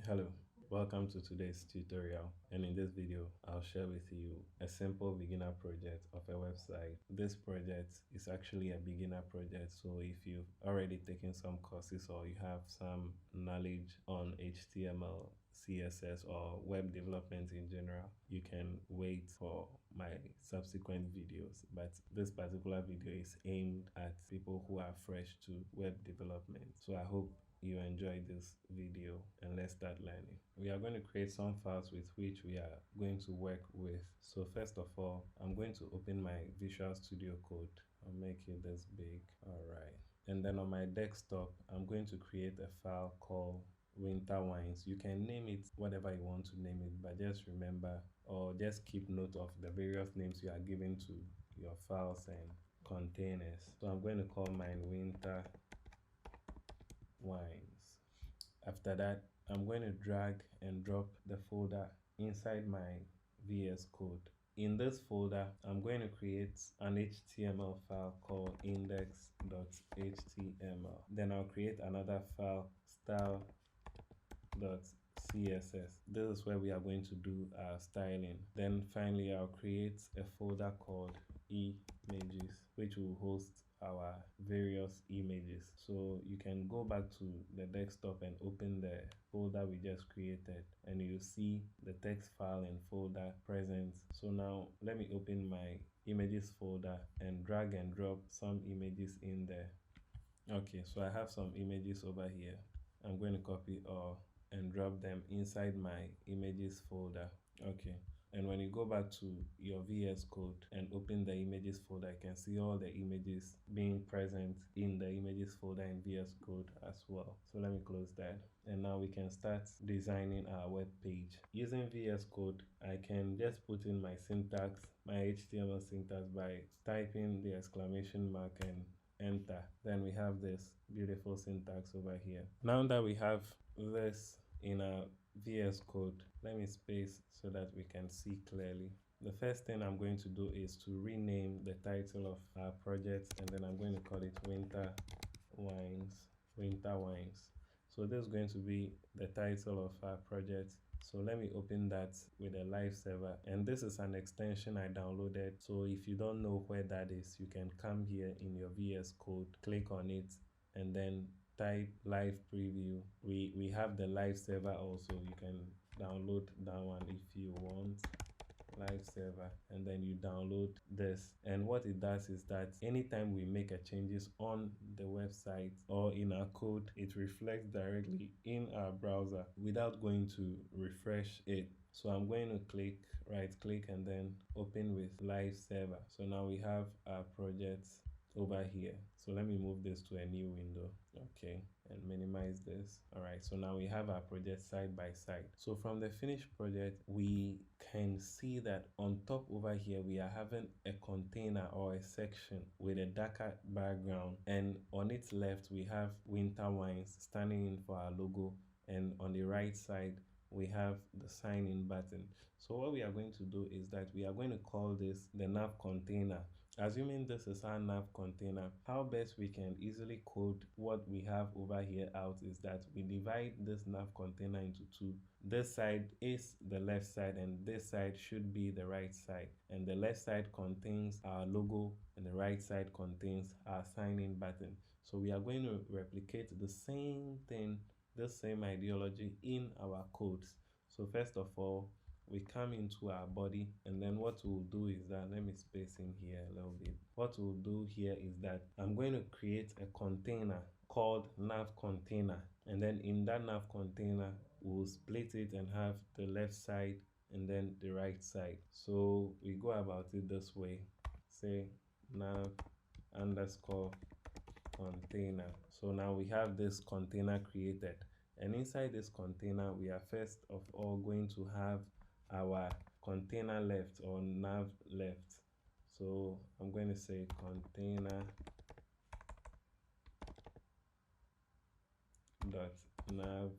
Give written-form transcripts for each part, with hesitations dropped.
Hello, welcome to today's tutorial, and in this video I'll share with you a simple beginner project of a website. This project is actually a beginner project, so if you've already taken some courses or you have some knowledge on HTML, CSS or web development in general, you can wait for my subsequent videos. But this particular video is aimed at people who are fresh to web development. So I hope you enjoyed this video, and let's start learning. We are going to create some files with which we are going to work with. So first of all, I'm going to open my Visual Studio Code. I'll make it this big. All right. And then on my desktop, I'm going to create a file called Winter Wines. You can name it whatever you want to name it, but just remember or just keep note of the various names you are giving to your files and containers. So I'm going to call mine Winter Wines. After that, I'm going to drag and drop the folder inside my VS Code. In this folder, I'm going to create an HTML file called index.html. Then I'll create another file, style.css. This is where we are going to do our styling. Then finally, I'll create a folder called images, which will host our various images. So you can go back to the desktop and open the folder we just created, and you see the text file and folder present. So now let me open my images folder and drag and drop some images in there. Okay, so I have some images over here. I'm going to copy all and drop them inside my images folder. Okay, and when you go back to your VS Code and open the images folder, you can see all the images being present in the images folder in VS Code as well. So let me close that. And now we can start designing our web page. Using VS Code, I can just put in my syntax, my HTML syntax by typing the exclamation mark and enter. Then we have this beautiful syntax over here. Now that we have this in our VS Code, let me space so that we can see clearly. The first thing I'm going to do is to rename the title of our project, and then I'm going to call it Winter Wines. Winter Wines. So this is going to be the title of our project. So let me open that with a live server, and this is an extension I downloaded. So if you don't know where that is, you can come here in your VS Code, click on it, and then type live preview. We have the live server also. You can download that one if you want, live server, and then you download this. And what it does is that anytime we make a changes on the website or in our code, it reflects directly in our browser without going to refresh it. So I'm going to right click and then open with live server. So now we have our project over here. So let me move this to a new window. Okay, and minimize this. All right, so now we have our project side by side. So from the finished project, we can see that on top over here we are having a container or a section with a darker background, and on its left we have Winter Wines standing in for our logo, and on the right side we have the sign in button. So what we are going to do is that we are going to call this the nav container. Assuming this is our nav container, how best we can easily code what we have over here out is that we divide this nav container into two. This side is the left side and this side should be the right side, and the left side contains our logo and the right side contains our sign in button. So we are going to replicate the same thing, the same ideology in our codes. So first of all, we come into our body, and then what we'll do is that, let me space in here a little bit. What we'll do here is that I'm going to create a container called nav container, and then in that nav container we'll split it and have the left side and then the right side. So we go about it this way, say nav underscore container. So now we have this container created, and inside this container we are first of all going to have our container left or nav left. So I'm going to say container dot nav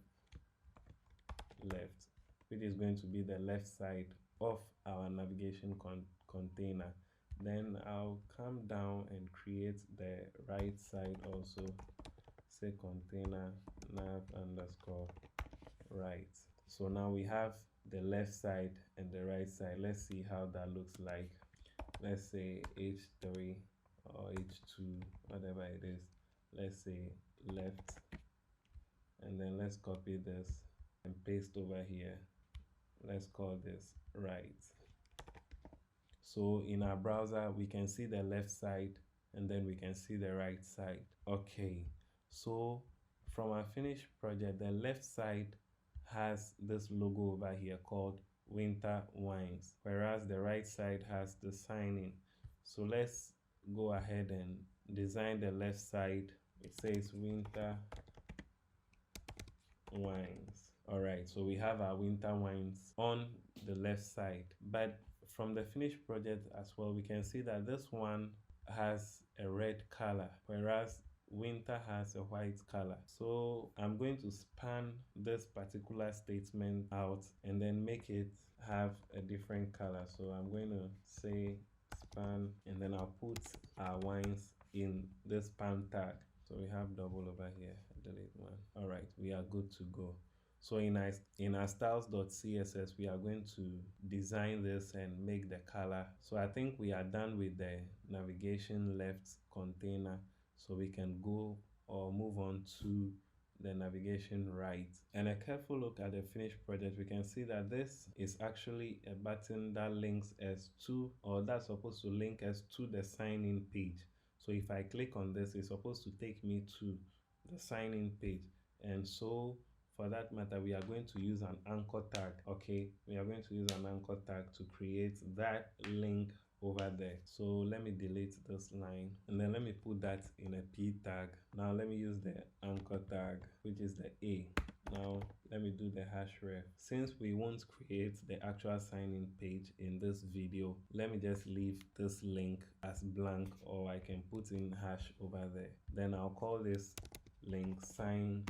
left, which is going to be the left side of our navigation container. Then I'll come down and create the right side also, say container nav underscore right. So now we have the left side and the right side. Let's see how that looks like. Let's say H3 or H2, whatever it is. Let's say left, and then let's copy this and paste over here. Let's call this right. So in our browser, we can see the left side and then we can see the right side. Okay, so from our finished project, the left side has this logo over here called Winter Wines, whereas the right side has the signing. So let's go ahead and design the left side. It says Winter Wines. All right, so we have our winter wines on the left side, but from the finished project as well, we can see that this one has a red color, whereas winter has a white color. So I'm going to span this particular statement out and then make it have a different color. So I'm going to say span, and then I'll put our wines in this span tag. So we have double over here, delete one. All right, we are good to go. So in our styles.css, we are going to design this and make the color. So I think we are done with the navigation left container. So we can go or move on to the navigation right. And a careful look at the finished project, we can see that this is actually a button that links us to, or that's supposed to link us to the sign-in page. So if I click on this, it's supposed to take me to the sign-in page. And so for that matter, we are going to use an anchor tag. Okay, we are going to use an anchor tag to create that link over there. So let me delete this line and then let me put that in a p tag. Now let me use the anchor tag, which is the a. Now let me do the href. Since we won't create the actual sign-in page in this video, let me just leave this link as blank, or I can put in hash over there. Then I'll call this link sign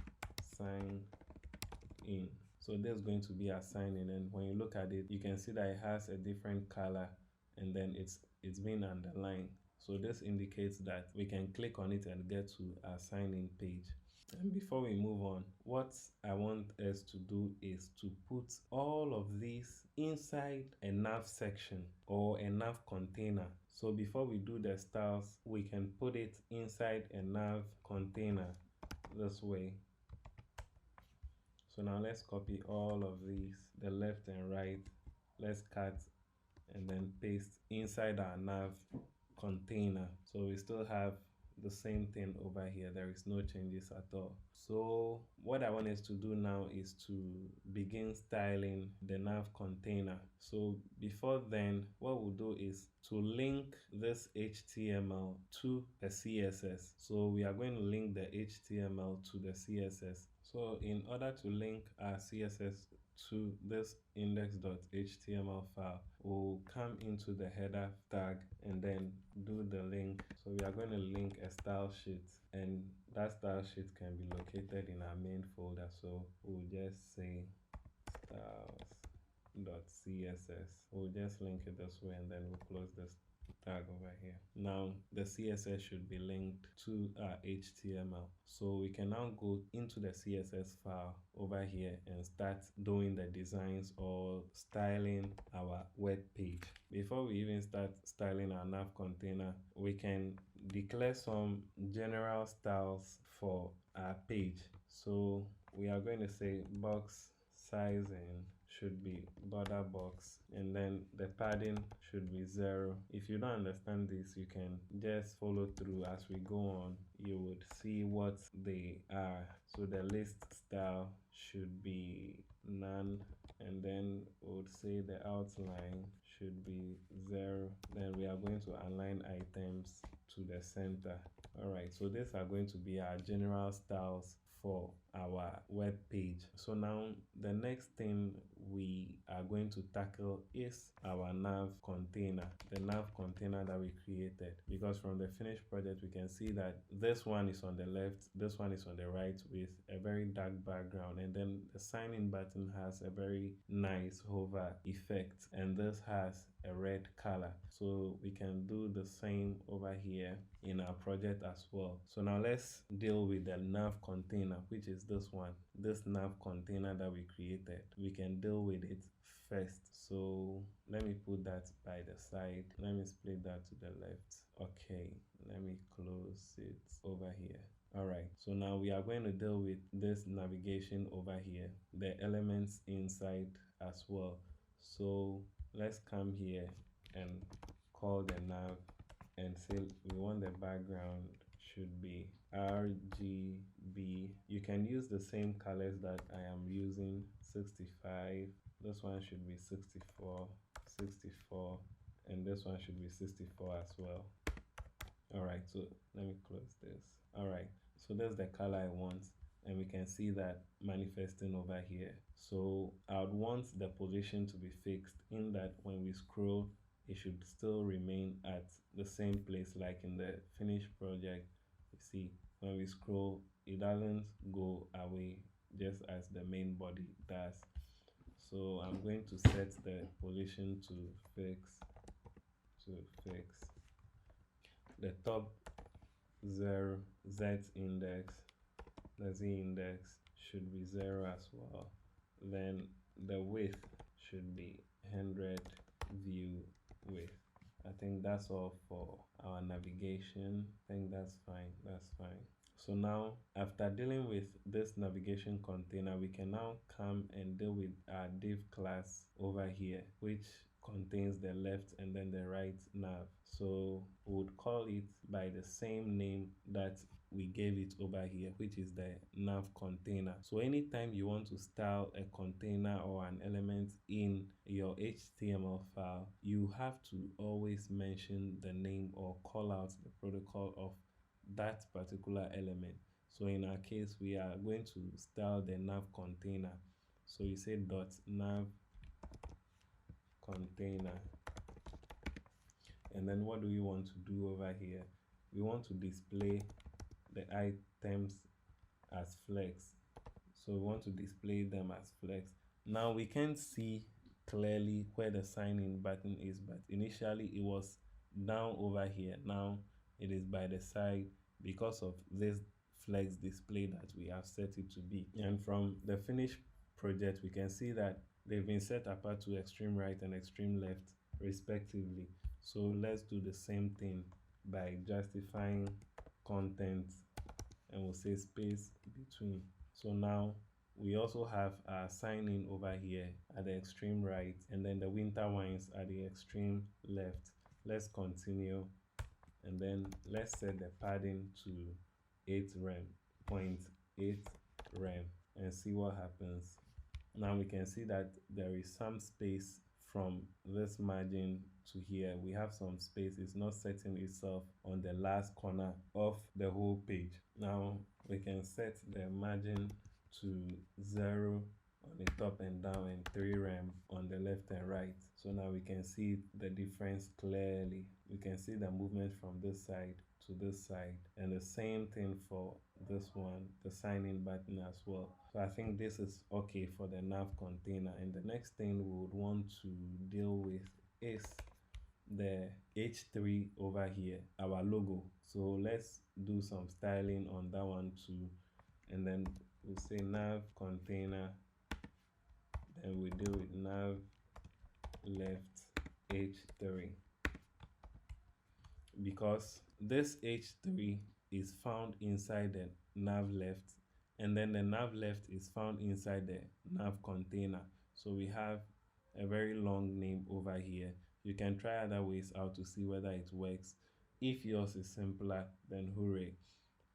in. So there's going to be a sign in, and when you look at it, you can see that it has a different color and then it's been underlined. So this indicates that we can click on it and get to our sign-in page. And before we move on, what I want us to do is to put all of these inside a nav section or a nav container. So before we do the styles, we can put it inside a nav container this way. So now let's copy all of these, the left and right. Let's cut and then paste inside our nav container. So we still have the same thing over here. There is no changes at all. So what I want us to do now is to begin styling the nav container. So before then, what we'll do is to link this HTML to the CSS. So we are going to link the HTML to the CSS. So in order to link our CSS to this index.html file, we'll come into the header tag and then do the link. So we are going to link a style sheet, and that style sheet can be located in our main folder. So we'll just say styles.css. We'll just link it this way and then we'll close this tag over here. Now the CSS should be linked to our HTML. So we can now go into the CSS file over here and start doing the designs or styling our web page. Before we even start styling our nav container, we can declare some general styles for our page. So we are going to say box sizing should be border box, and then the padding should be 0. If you don't understand this, you can just follow through as we go on. You would see what they are. So the list style should be none, and then we would say the outline should be 0. Then we are going to align items to the center. All right, so these are going to be our general styles for our web page. So now the next thing we are going to tackle is our nav container, the nav container that we created. Because from the finished project, we can see that this one is on the left, this one is on the right with a very dark background, and then the sign in button has a very nice hover effect, and this has a red color. So we can do the same over here in our project as well. So now let's deal with the nav container, which is is this one, this nav container that we created. We can deal with it first. So let me put that by the side. Let me split that to the left. Okay, let me close it over here. All right, so now we are going to deal with this navigation over here, the elements inside as well. So let's come here and call the nav and say we want the background should be RGB. You can use the same colors that I am using, 65. This one should be 64, 64, and this one should be 64 as well. All right, so let me close this. All right, so that's the color I want, and we can see that manifesting over here. So I would want the position to be fixed, in that when we scroll, it should still remain at the same place like in the finished project. You see, when we scroll, it doesn't go away just as the main body does. So I'm going to set the position to fix, the top 0 z index, the z index should be 0 as well. Then the width should be 100 view width. I think that's all for our navigation. I think that's fine. So now, after dealing with this navigation container, we can now come and deal with our div class over here, which contains the left and then the right nav. So we would call it by the same name that we gave it over here, which is the nav container. So anytime you want to style a container or an element in your HTML file, you have to always mention the name or call out the protocol of that particular element. So in our case, we are going to style the nav container. So you say dot nav container, and then what do we want to do over here? We want to display the items as flex. So we want to display them as flex. Now we can't see clearly where the sign in button is, but initially it was down over here. Now it is by the side because of this flex display that we have set it to be. And from the finished project, we can see that they've been set apart to extreme right and extreme left respectively. So let's do the same thing by justifying content, and we'll say space between. So now we also have our sign in over here at the extreme right, and then the winter wines at the extreme left. Let's continue, and then let's set the padding to 8 rem, 0.8 rem, and see what happens. Now we can see that there is some space from this margin to here. We have some space. It's not setting itself on the last corner of the whole page. Now we can set the margin to 0 on the top and down and 3 rem on the left and right. So now we can see the difference clearly. We can see the movement from this side to this side, and the same thing for this one, the sign in button as well. So I think this is okay for the nav container. And the next thing we would want to deal with is the H3 over here, our logo. So let's do some styling on that one too, and then we'll say nav container, then we deal with nav left H3, because this H3 is found inside the nav left, and then the nav left is found inside the nav container. So we have a very long name over here. You can try other ways out to see whether it works. If yours is simpler, then hooray.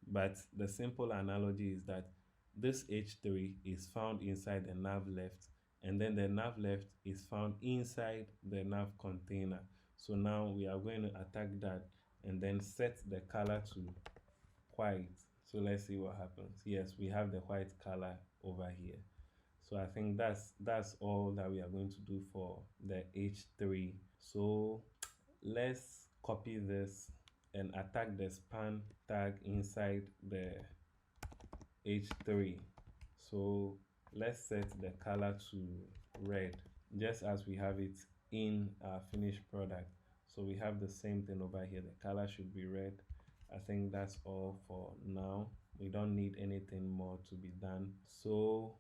But the simple analogy is that this H3 is found inside the nav left, and then the nav left is found inside the nav container. So now we are going to attack that and then set the color to white. So let's see what happens. Yes, we have the white color over here. So I think that's all that we are going to do for the H3. So let's copy this and attack the span tag inside the H3. So let's set the color to red, just as we have it in our finished product. So we have the same thing over here. The color should be red. I think that's all for now. We don't need anything more to be done. So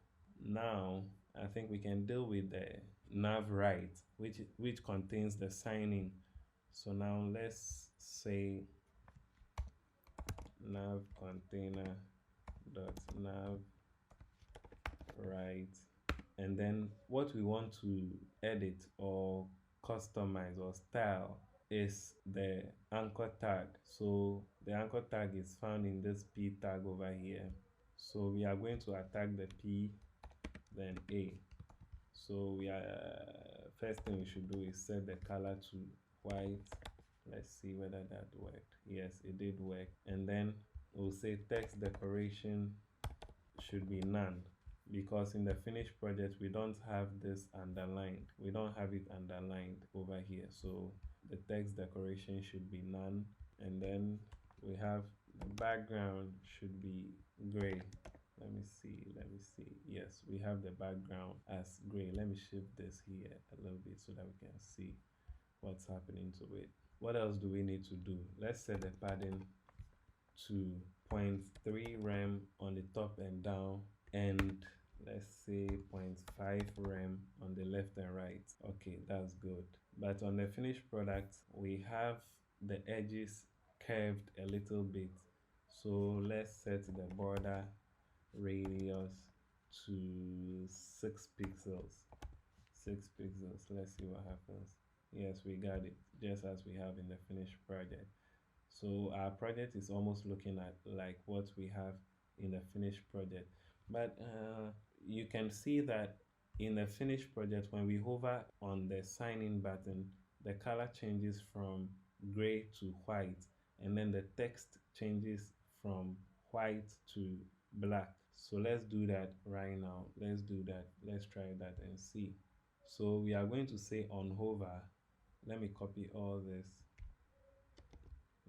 now I think we can deal with the nav right, which contains the signing. So now let's say nav container dot nav right, and then what we want to edit or customize or style is the anchor tag. So the anchor tag is found in this P tag over here. So we are going to attack the P, then A. So we are first thing we should do is set the color to white. Let's see whether that worked. Yes, it did work. And then we'll say text decoration should be none, because in the finished project we don't have this underlined. We don't have it underlined over here. So the text decoration should be none. And then we have the background should be gray. Let me see. Yes, we have the background as gray. Let me shift this here a little bit so that we can see what's happening to it. What else do we need to do? Let's set the padding to 0.3 rem on the top and down, and let's say 0.5 rem on the left and right. Okay, that's good. But on the finished product, we have the edges curved a little bit. So let's set the border radius to 6 pixels. 6 pixels. Let's see what happens. Yes, we got it, just as we have in the finished project. So our project is almost looking at like what we have in the finished project. But you can see that in the finished project, when we hover on the sign in button, the color changes from gray to white, and then the text changes from white to black. So let's do that right now. Let's do that. Let's try that and see. So we are going to say on hover. Let me copy all this.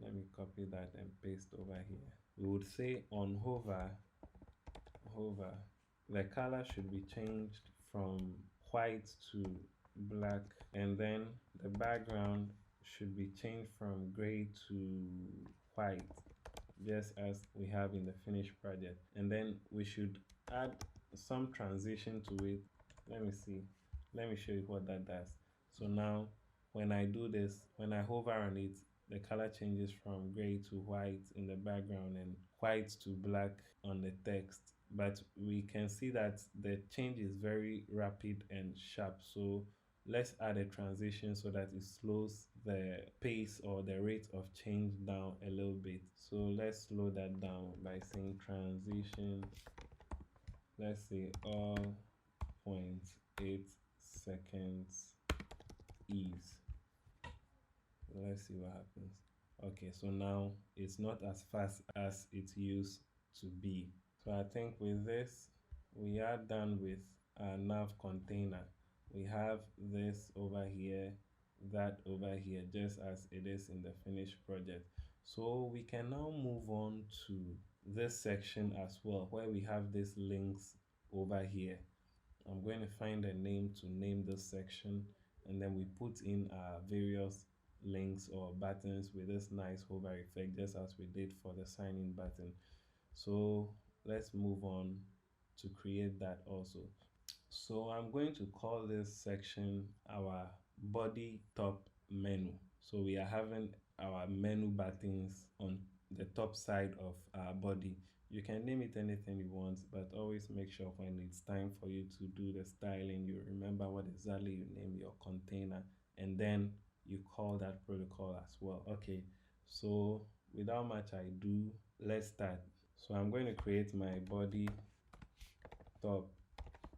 Let me copy that and paste over here. We would say on hover, the color should be changed from white to black, and then the background should be changed from gray to white, just as we have in the finished project. And then we should add some transition to it. Let me see. Let me show you what that does. So now when I do this, when I hover on it, the color changes from gray to white in the background and white to black on the text. But we can see that the change is very rapid and sharp. So let's add a transition so that it slows the pace or the rate of change down a little bit. So let's slow that down by saying transition, let's say all 0.8 seconds ease. Let's see what happens. Okay, so now it's not as fast as it used to be. So I think with this, we are done with our nav container. We have this over here, that over here, just as it is in the finished project. So we can now move on to this section as well, where we have these links over here. I'm going to find a name to name this section, and then we put in our various links or buttons with this nice hover effect, just as we did for the sign in button. So let's move on to create that also. So I'm going to call this section our body top menu. So we are having our menu buttons on the top side of our body. You can name it anything you want, but always make sure when it's time for you to do the styling, you remember what exactly you name your container, and then you call that protocol as well. Okay, so without much ado, let's start. So I'm going to create my body top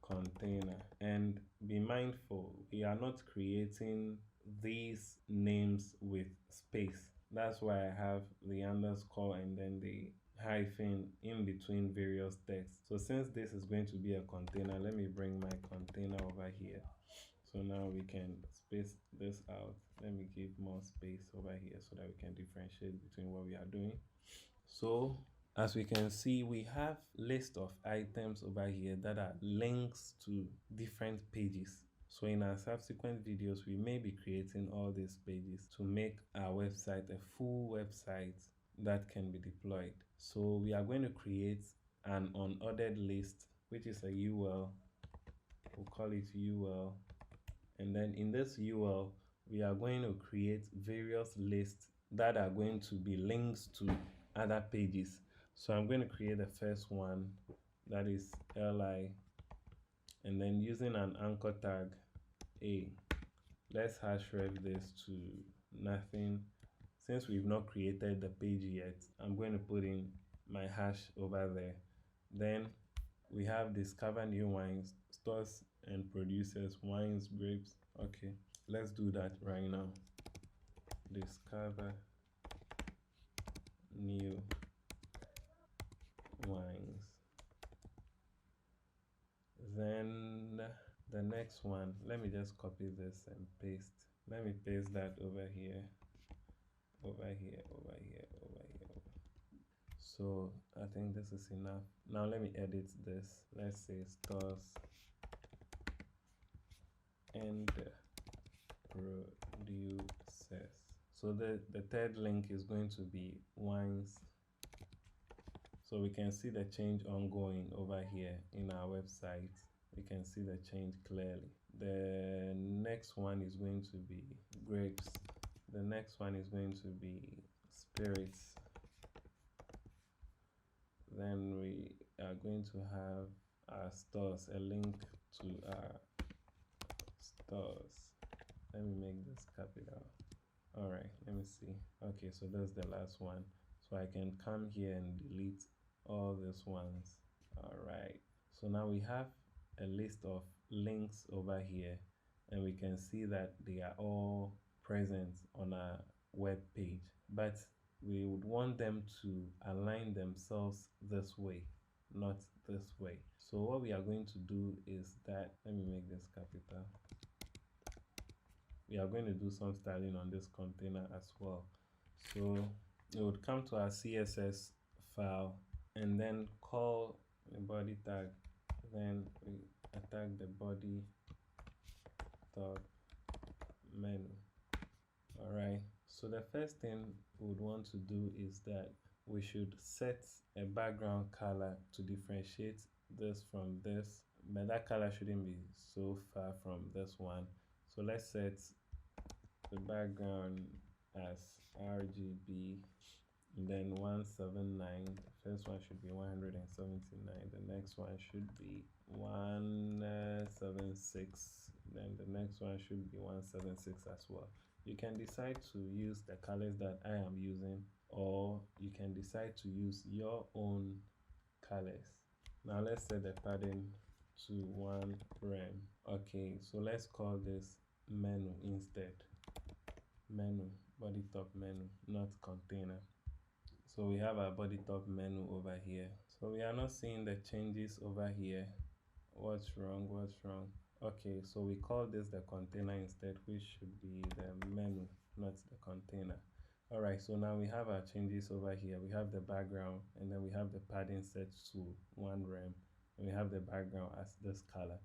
container, and be mindful, we are not creating these names with space. That's why I have the underscore and then the hyphen in between various texts. So since this is going to be a container, let me bring my container over here. So now we can space this out. Let me give more space over here so that we can differentiate between what we are doing. So as we can see, we have list of items over here that are links to different pages. So in our subsequent videos, we may be creating all these pages to make our website a full website, that can be deployed. So we are going to create an unordered list, which is a UL. We'll call it UL. And then in this UL, we are going to create various lists that are going to be links to other pages. So I'm going to create the first one, that is li, and then using an anchor tag a, let's hash ref this to nothing. Since we've not created the page yet, I'm going to put in my hash over there. Then we have discover new wines, stores and producers, wines, grapes. Okay, let's do that right now. Discover new wines. Then the next one, let me just copy this and paste. Let me paste that over here, over here, over here, over here. So I think this is enough. Now let me edit this. Let's say stores and producers. So the third link is going to be wines. So we can see the change ongoing over here in our website. We can see the change clearly. The next one is going to be grapes. The next one is going to be spirits. Then we are going to have our stores, a link to our stores. Let me make this capital. All right, let me see. Okay, so that's the last one. So I can come here and delete all these ones. All right, so now we have a list of links over here, and we can see that they are all present on our web page, but we would want them to align themselves this way, not this way. So what we are going to do is that, let me make this capital. We are going to do some styling on this container as well. So it would come to our CSS file and then call the body tag. Then we attack the body top menu. All right. So the first thing we would want to do is that we should set a background color to differentiate this from this, but that color shouldn't be so far from this one. So let's set the background as RGB, and then 179. The first one should be 179. The next one should be 176. Then the next one should be 176 as well. You can decide to use the colors that I am using, or you can decide to use your own colors. Now let's set the padding to 1 rem. Okay, so let's call this menu instead. Menu, body top menu, not container. So we have our body top menu over here. So we are not seeing the changes over here. What's wrong? What's wrong? Okay, so we call this the container instead, which should be the menu, not the container. All right, so now we have our changes over here. We have the background, and then we have the padding set to 1 rem, and we have the background as this color.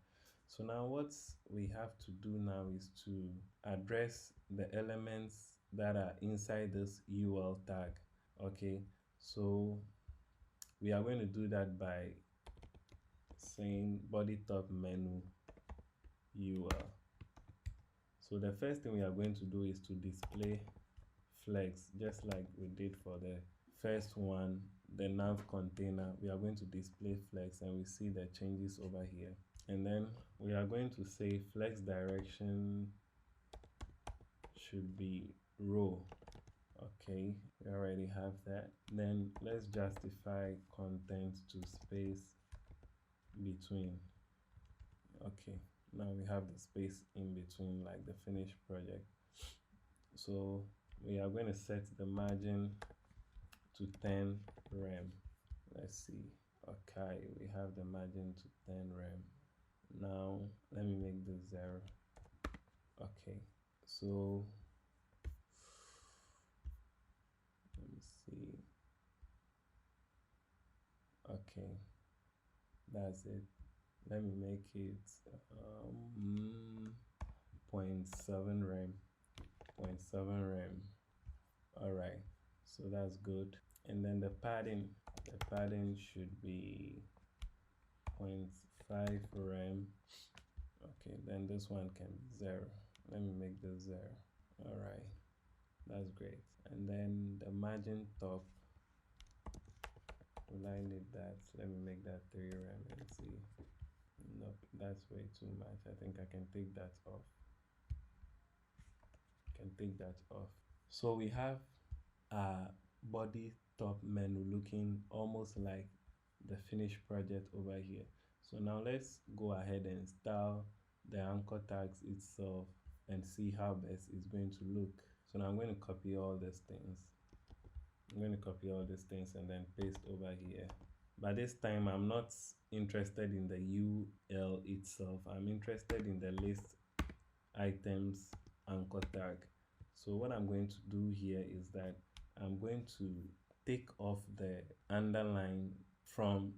So now what we have to do now is to address the elements that are inside this UL tag. Okay, so we are going to do that by saying body top menu UL. So the first thing we are going to do is to display flex, just like we did for the first one, the nav container. We are going to display flex, and we see the changes over here. And then we are going to say flex direction should be row. Okay, we already have that. Then let's justify content to space between. Okay, now we have the space in between, like the finished project. So we are going to set the margin to 10 rem. Let's see. Okay, we have the margin to 10 rem. Now let me make this 0. Okay, so let me see. Okay, that's it. Let me make it 0.7 rem. 0.7 rem. All right, So that's good. And then the padding should be 0.5 rem. Okay, then this one can be 0. Let me make this 0. All right, that's great. And then the margin top, will I need that? Let me make that 3 rem and see. Nope, that's way too much. I think I can take that off. So we have a body top menu looking almost like the finished project over here. So now let's go ahead and style the anchor tags itself and see how best it's going to look. So now I'm going to copy all these things. And then paste over here. But this time I'm not interested in the UL itself. I'm interested in the list items anchor tag. So what I'm going to do here is that I'm going to take off the underline from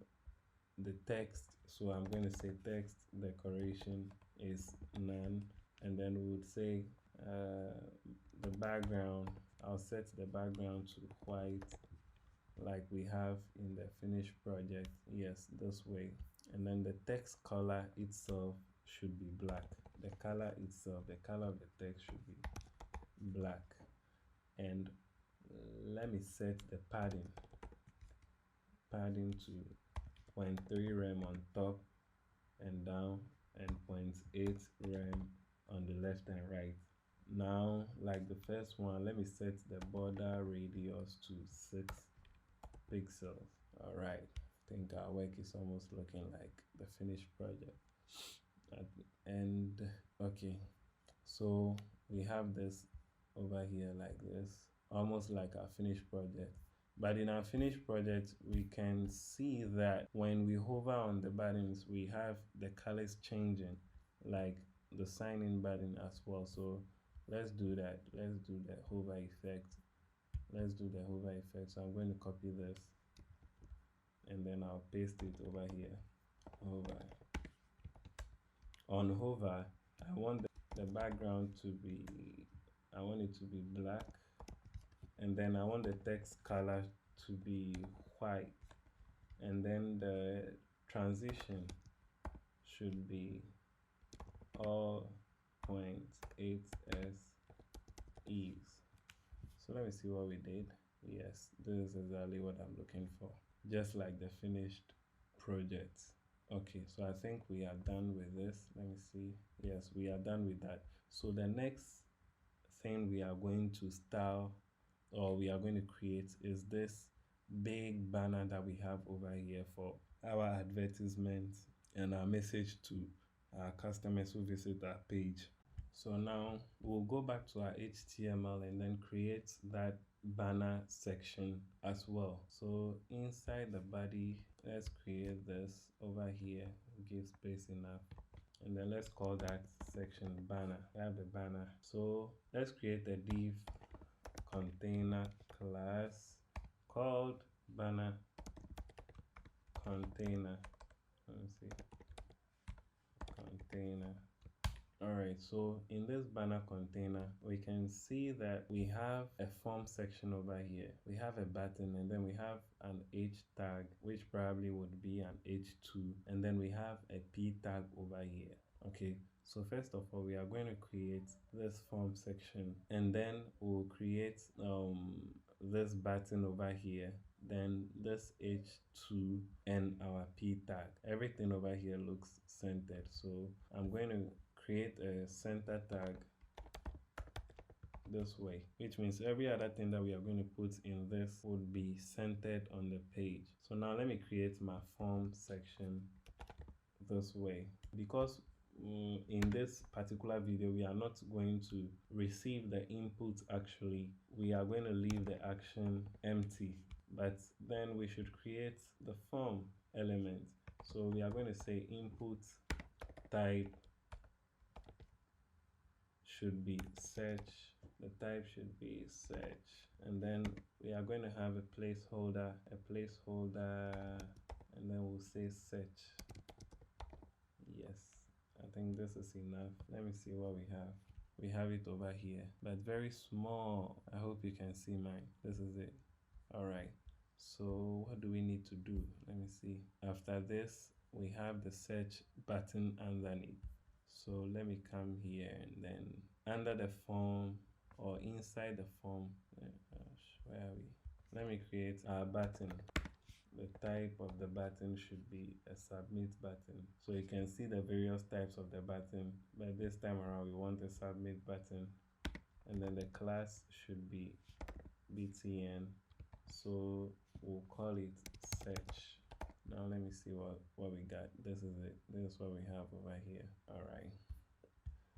the text. So I'm going to say text decoration is none, and then we would say the background, I'll set the background to white like we have in the finished project. Yes, this way. And then the text color itself should be black. The color itself, the color of the text should be black. And let me set the padding to 0.3 rem on top and down, and 0.8 rem on the left and right. Now, like the first one, let me set the border radius to 6 pixels. All right, I think our work is almost looking like the finished project. And okay, so we have this over here like this, almost like our finished project. But in our finished project, we can see that when we hover on the buttons, we have the colors changing, like the sign in button as well. So let's do that. Let's do the hover effect. So I'm going to copy this and then I'll paste it over here. Hover. On hover, I want the background to be, I want it to be black, and then I want the text color to be white, and then the transition should be all 0.8s ease. So let me see what we did. Yes, this is exactly what I'm looking for, just like the finished project. Okay, so I think we are done with this. Let me see. Yes, we are done with that. So the next thing we are going to style, or we are going to create, is this big banner that we have over here for our advertisement and our message to our customers who visit our page. So now we'll go back to our HTML and then create that banner section as well. So inside the body, let's create this over here, give space enough, and then let's call that section banner. We have the banner. So let's create a div container class called banner container. Let me see, container. Alright, so in this banner container, we can see that we have a form section over here. We have a button, and then we have an H tag, which probably would be an H2, and then we have a P tag over here. Okay, so first of all, we are going to create this form section, and then we'll create this button over here, then this H2 and our P tag. Everything over here looks centered, so I'm going to create a center tag this way, which means every other thing that we are going to put in this would be centered on the page. So now let me create my form section this way, because in this particular video we are not going to receive the input. Actually, we are going to leave the action empty, but then we should create the form element. So we are going to say input type should be search, the type should be search, and then we are going to have a placeholder, and then we'll say search. Yes, I think this is enough. Let me see what we have. we have it over here, but very small. I hope you can see mine. This is it. All right. So what do we need to do? Let me see. After this, we have the search button underneath. So let me come here and then under the form or inside the form, where are we? Let me create our button. The type of the button should be a submit button. So you can see the various types of the button, but this time around we want a submit button. And then the class should be btn. So we'll call it search. Now let me see what we got. This is it. This is what we have over here. All right.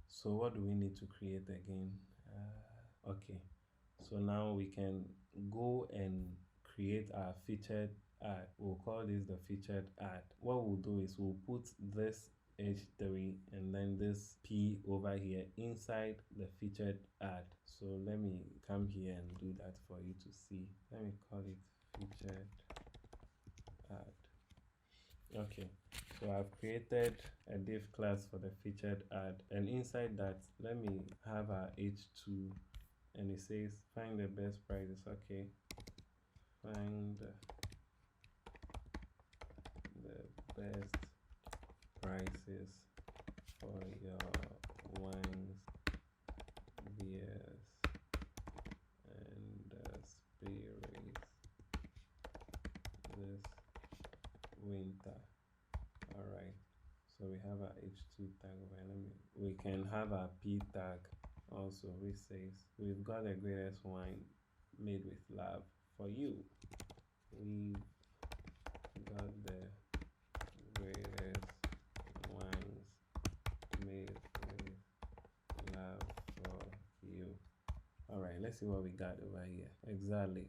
So what do we need to create again? Okay. So now we can go and create our featured ad. We'll call this the featured ad. What we'll do is we'll put this H3 and then this P over here inside the featured ad. So let me come here and do that for you to see. Let me call it featured ad. Okay, so I've created a div class for the featured ad, and inside that, let me have our H2, and it says find the best prices. Okay, find the best prices for your wines, beers, and spirits this winter. All right, so we have our H2 tag over here. We can have our P tag also, which says we've got the greatest wine made with love for you. We've got the greatest wines made with love for you. All right, let's see what we got over here. Exactly.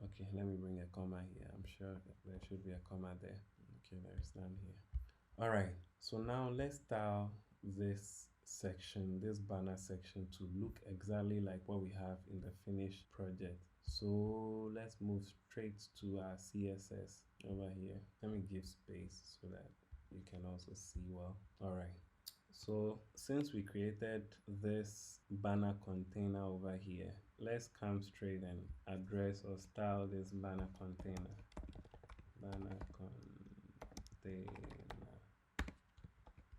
Okay, let me bring a comma here. I'm sure there should be a comma there. Okay, there is none here. All right, so now let's style this section, this banner section, to look exactly like what we have in the finished project. So let's move straight to our CSS over here. Let me give space so that you can also see well. All right. So since we created this banner container over here, let's come straight and address or style this banner container. Banner container.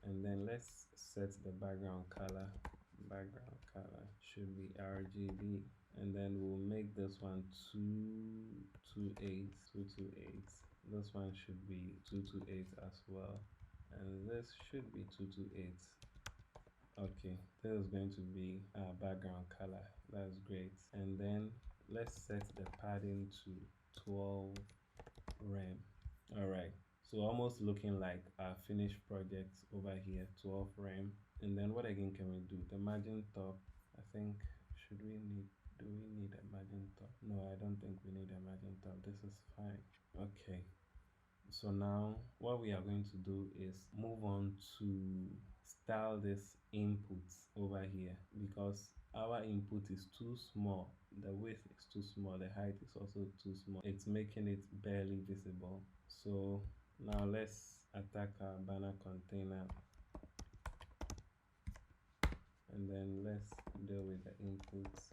And then let's set the background color. Background color should be RGB. And then we'll make this one 228. This one should be 228 as well. And this should be 228. Okay, this is going to be our background color. That's great. And then let's set the padding to 12 rem. All right, so almost looking like our finished project over here, 12 rem. And then what again can we do? The margin top, I think, do we need a margin top? No, I don't think we need a margin top. This is fine. Okay, so now what we are going to do is move on to style this input over here, because our input is too small. The width is too small, the height is also too small. It's making it barely visible. So now let's attack our banner container, and then let's deal with the inputs.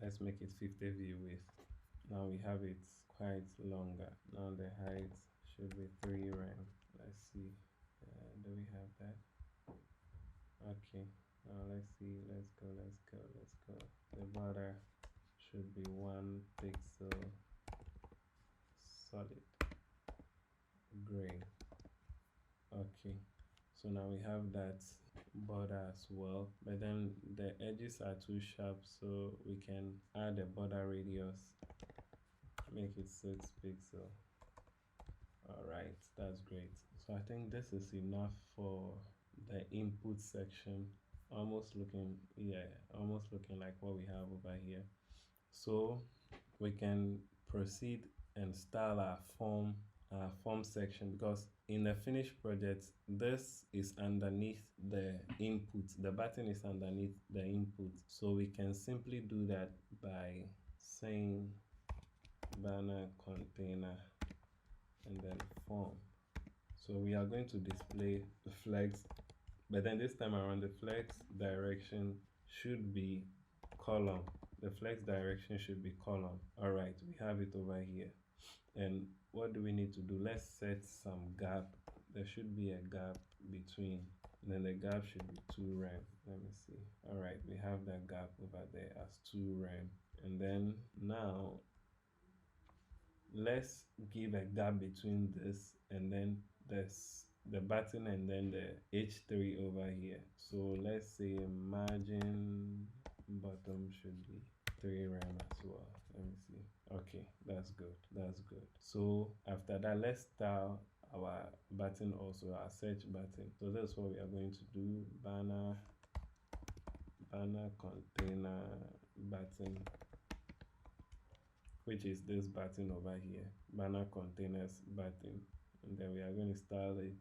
Let's make it 50 view width. Now we have it quite longer. Now the height should be 3 rem. Let's see. Do we have that? Okay. Now let's see. Let's go. The border should be 1 pixel solid gray. Okay. So now we have that border as well, but then the edges are too sharp, so we can add a border radius, make it 6 pixel. All right, that's great. So I think this is enough for the input section. Almost looking like what we have over here. So we can proceed and style our form section, because in the finished project, this is underneath the input. The button is underneath the input. So we can simply do that by saying banner container, and then form. So we are going to display the flex, but then this time around the flex direction should be column. The flex direction should be column. All right, we have it over here. And what do we need to do? Let's set some gap. There should be a gap between, and then the gap should be 2 rem. Let me see. All right, we have that gap over there as 2 rem. And then now let's give a gap between this and then this, the button, and then the H3 over here. So let's say margin bottom should be 3 rem as well. Let me see. Okay, that's good. That's good. So after that, let's style our button also, our search button. So that's what we are going to do. Banner container button, which is this button over here, banner containers button. And then we are going to style it.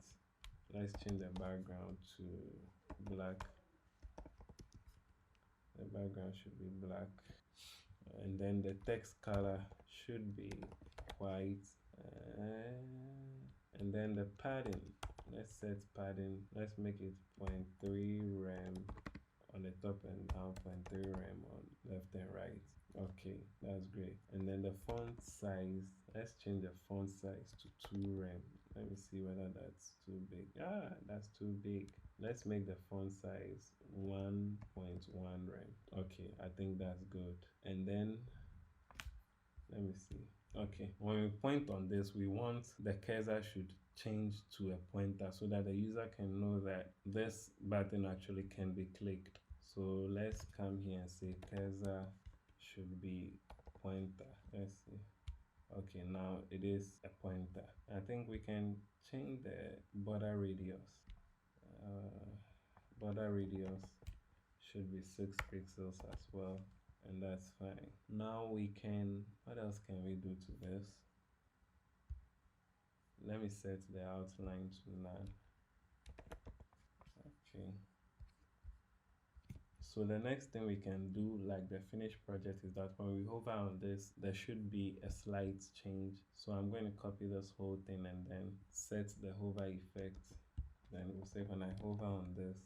Let's change the background to black. The background should be black. And then the text color should be white. And then the padding, let's set padding. Let's make it 0.3 rem on the top and down, 0.3 rem on left and right. Okay, that's great. And then the font size, let's change the font size to 2 rem. Let me see whether that's too big. Ah, that's too big. Let's make the font size 1.1 rem. Okay, I think that's good. And then let me see. Okay, when we point on this, we want the cursor should change to a pointer so that the user can know that this button actually can be clicked. So let's come here and say cursor should be pointer. Let's see. Okay, now it is a pointer. I think we can change the border radius. Border radius should be 6 pixels as well, and that's fine. Now we can, what else can we do to this? Let me set the outline to none. Okay. So the next thing we can do, like the finished project, is that when we hover on this, there should be a slight change. So I'm going to copy this whole thing and then set the hover effect. Then we'll say when I hover on this,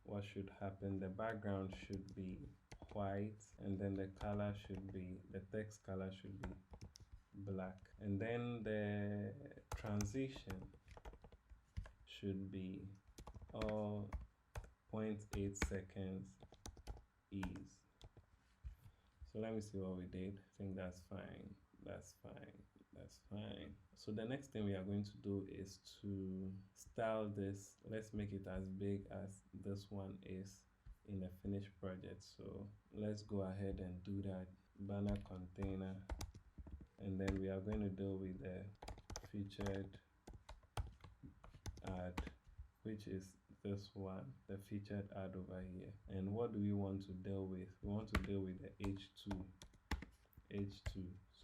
what should happen? The background should be white, and then the color should be, the text color should be black. And then the transition should be all 0.8 seconds ease. So let me see what we did. I think that's fine. That's fine. That's fine. So the next thing we are going to do is to style this. Let's make it as big as this one is in the finished project. So let's go ahead and do that. Banner container, and then we are going to deal with the featured ad, which is this one, the featured ad over here. And what do we want to deal with? We want to deal with the H2.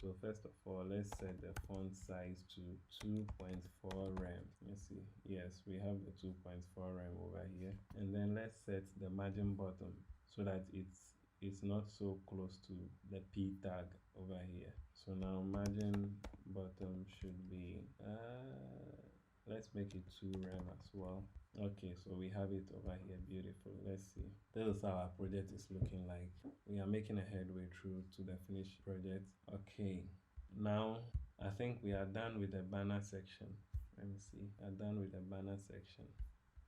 So first of all, let's set the font size to 2.4 rem. Let's see. Yes, we have the 2.4 rem over here. And then let's set the margin bottom so that it's not so close to the P tag over here. So now margin bottom should be let's make it 2 rem as well. Okay, so we have it over here. Beautiful. Let's see. This is how our project is looking like. We are making a headway through to the finished project. Okay, now I think we are done with the banner section. Let me see. We are done with the banner section.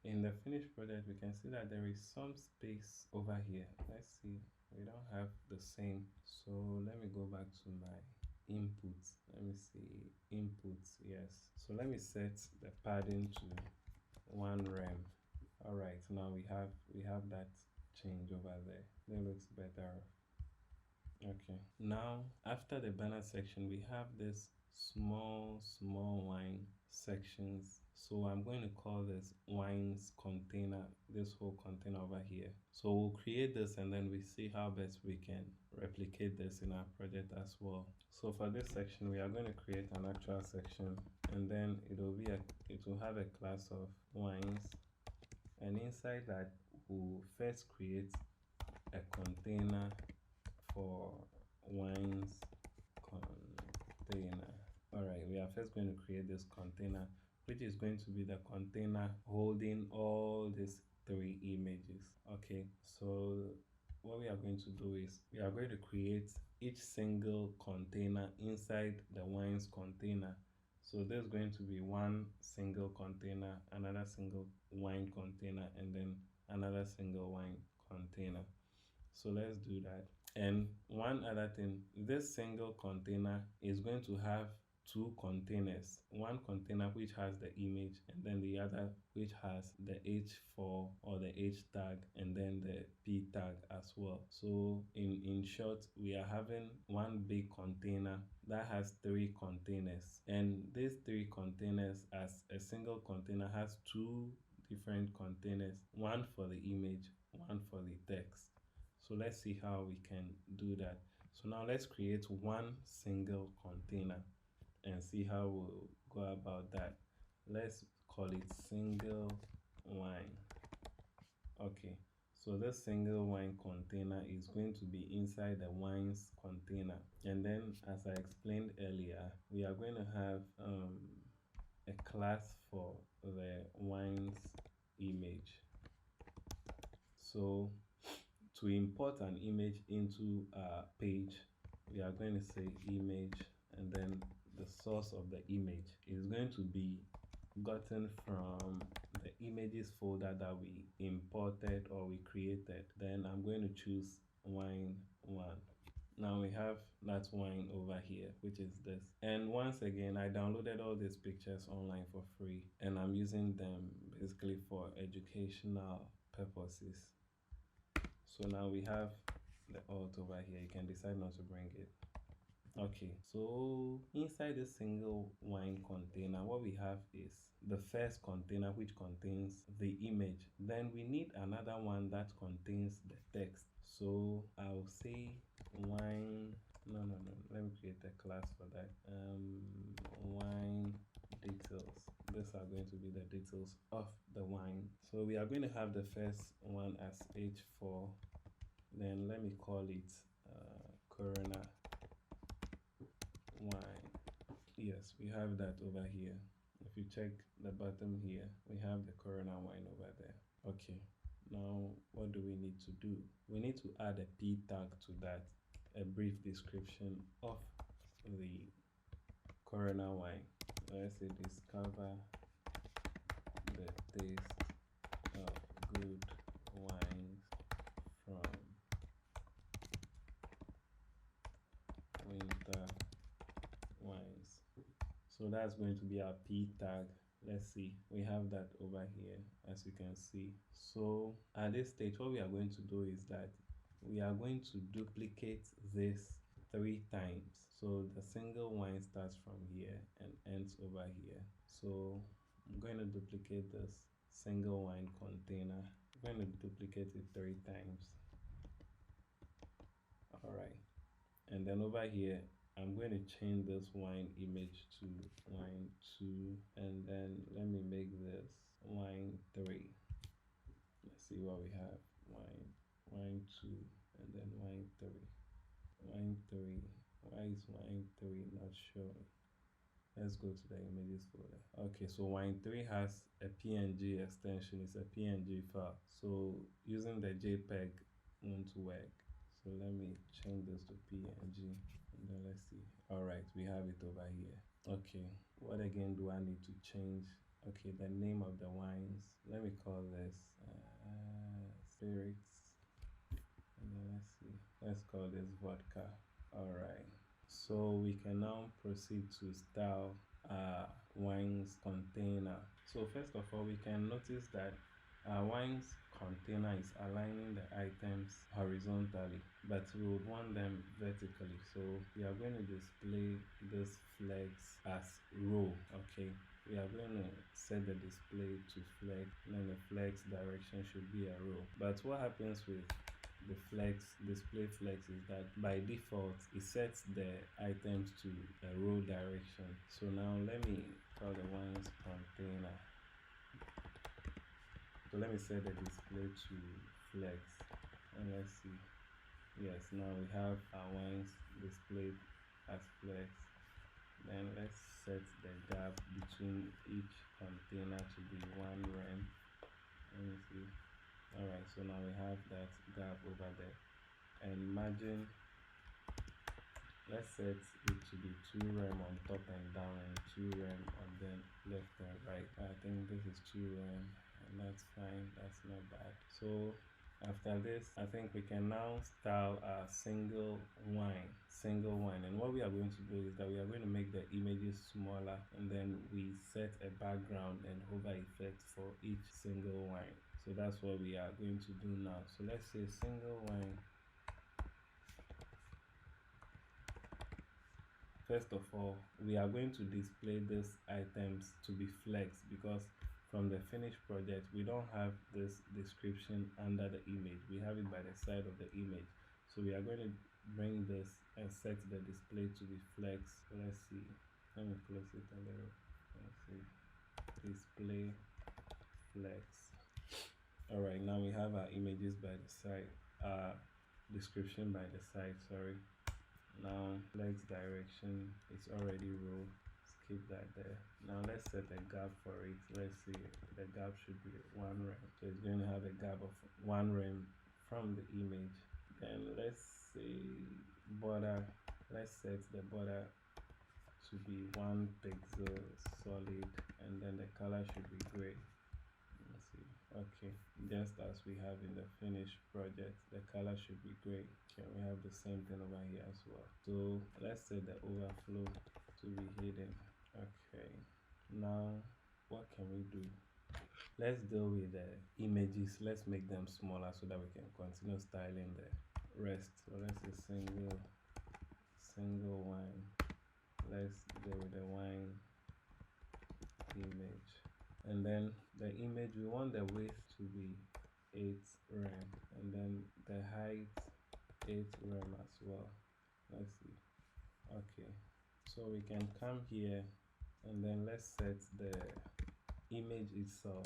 In the finished project, we can see that there is some space over here. Let's see. We don't have the same. So let me go back to my inputs. Let me see. Inputs. Yes. So let me set the padding to 1 rem. All right, now we have that change over there. That looks better. Okay, now after the banner section, we have this small wine sections. So I'm going to call this wines container, this whole container over here. So we'll create this and then we see how best we can replicate this in our project as well. So for this section, we are going to create an actual section, and then it will have a class of wines, and inside that we'll first create a container for wines we are first going to create this container, which is going to be the container holding all these 3 images. Okay, so what we are going to do is we are going to create each single container inside the wines container. So there's going to be one single container, another single wine container, and then another single wine container. So let's do that. And one other thing, this single container is going to have 2 containers. One container which has the image, and then the other which has the h4 or the h tag, and then the p tag as well. So in short, we are having one big container that has 3 containers, and these 3 containers as a single container has 2 different containers, one for the image, one for the text. So let's see how we can do that. So now let's create one single container and see how we'll go about that. Let's call it single wine. Okay, so this single wine container is going to be inside the wines container. And then, as I explained earlier, we are going to have a class for the wines image. So to import an image into a page, we are going to say image, and then the source of the image is going to be gotten from the images folder that we imported or we created. Then I'm going to choose wine 1. Now we have that wine over here, which is this. And once again, I downloaded all these pictures online for free, and I'm using them basically for educational purposes. So now we have the alt over here. You can decide not to bring it. Okay, so inside this single wine container, what we have is the first container, which contains the image. Then we need another one that contains the text. So I'll say wine, no, let me create a class for that. Wine details. These are going to be the details of the wine. So we are going to have the first one as h4. Then let me call it Corona wine. Yes, we have that over here. If you check the bottom here, we have the Corona wine over there. Okay, now what do we need to do? We need to add a p tag to that, a brief description of the Corona wine. Let's say discover the taste of good wines from winter wines. So that's going to be our p tag. Let's see, we have that over here, as you can see. So at this stage, what we are going to do is that we are going to duplicate this 3 times. So the single wine starts from here and ends over here. So I'm going to duplicate this single wine container. I'm going to duplicate it 3 times. All right, and then over here, I'm going to change this wine image to wine 2, and then let me make this wine 3. Let's see what we have. Wine 2, and then wine 3. Wine 3. Why is wine 3 not showing? Let's go to the images folder. Okay, so wine 3 has a PNG extension. It's a PNG file. So using the JPEG won't work. So let me change this to PNG, and then let's see. All right, we have it over here. Okay, what again do I need to change? Okay, the name of the wines. Let me call this spirits, and then let's see. Let's call this vodka. All right. So we can now proceed to style wines container. So first of all, we can notice that our wines container is aligning the items horizontally, but we would want them vertically. So we are going to display this flex as row. Okay, we are going to set the display to flex, and then the flex direction should be a row. But what happens with the display flex is that by default it sets the items to a row direction. So now let me call the wines container. So let me set the display to flex, and let's see. Yes, now we have our wines displayed as flex. Then let's set the gap between each container to be 1 rem. Let me see. Alright, so now we have that gap over there. And margin, let's set it to be 2 rem on top and down, and 2 rem on then left and right. I think this is 2 rem, and that's fine, that's not bad. So after this, I think we can now style our single wine. And what we are going to do is that we are going to make the images smaller, and then we set a background and hover effect for each single wine. So that's what we are going to do now. So let's say single wine. First of all, we are going to display these items to be flexed, because from the finished project, we don't have this description under the image. We have it by the side of the image. So we are going to bring this and set the display to be flexed. So let's see. Let me close it a little. Let's see. Display flex. Alright, now we have our images by the side. Description by the side, sorry. Now flex direction, it's already row. Keep that there. Now let's set a gap for it. Let's see, the gap should be 1 rem. So it's going to have a gap of 1 rem from the image. Then let's see border. Let's set the border to be 1 pixel solid, and then the color should be gray. Let's see. Okay, just as we have in the finished project, the color should be gray. Okay, we have the same thing over here as well. So let's set the overflow to be hidden. Okay, now what can we do? Let's deal with the images. Let's make them smaller so that we can continue styling the rest. So let's say single wine. Let's deal with the wine image. And then the image, we want the width to be 8 rem, and then the height 8 rem as well. Let's see. Okay, so we can come here, and then let's set the image itself.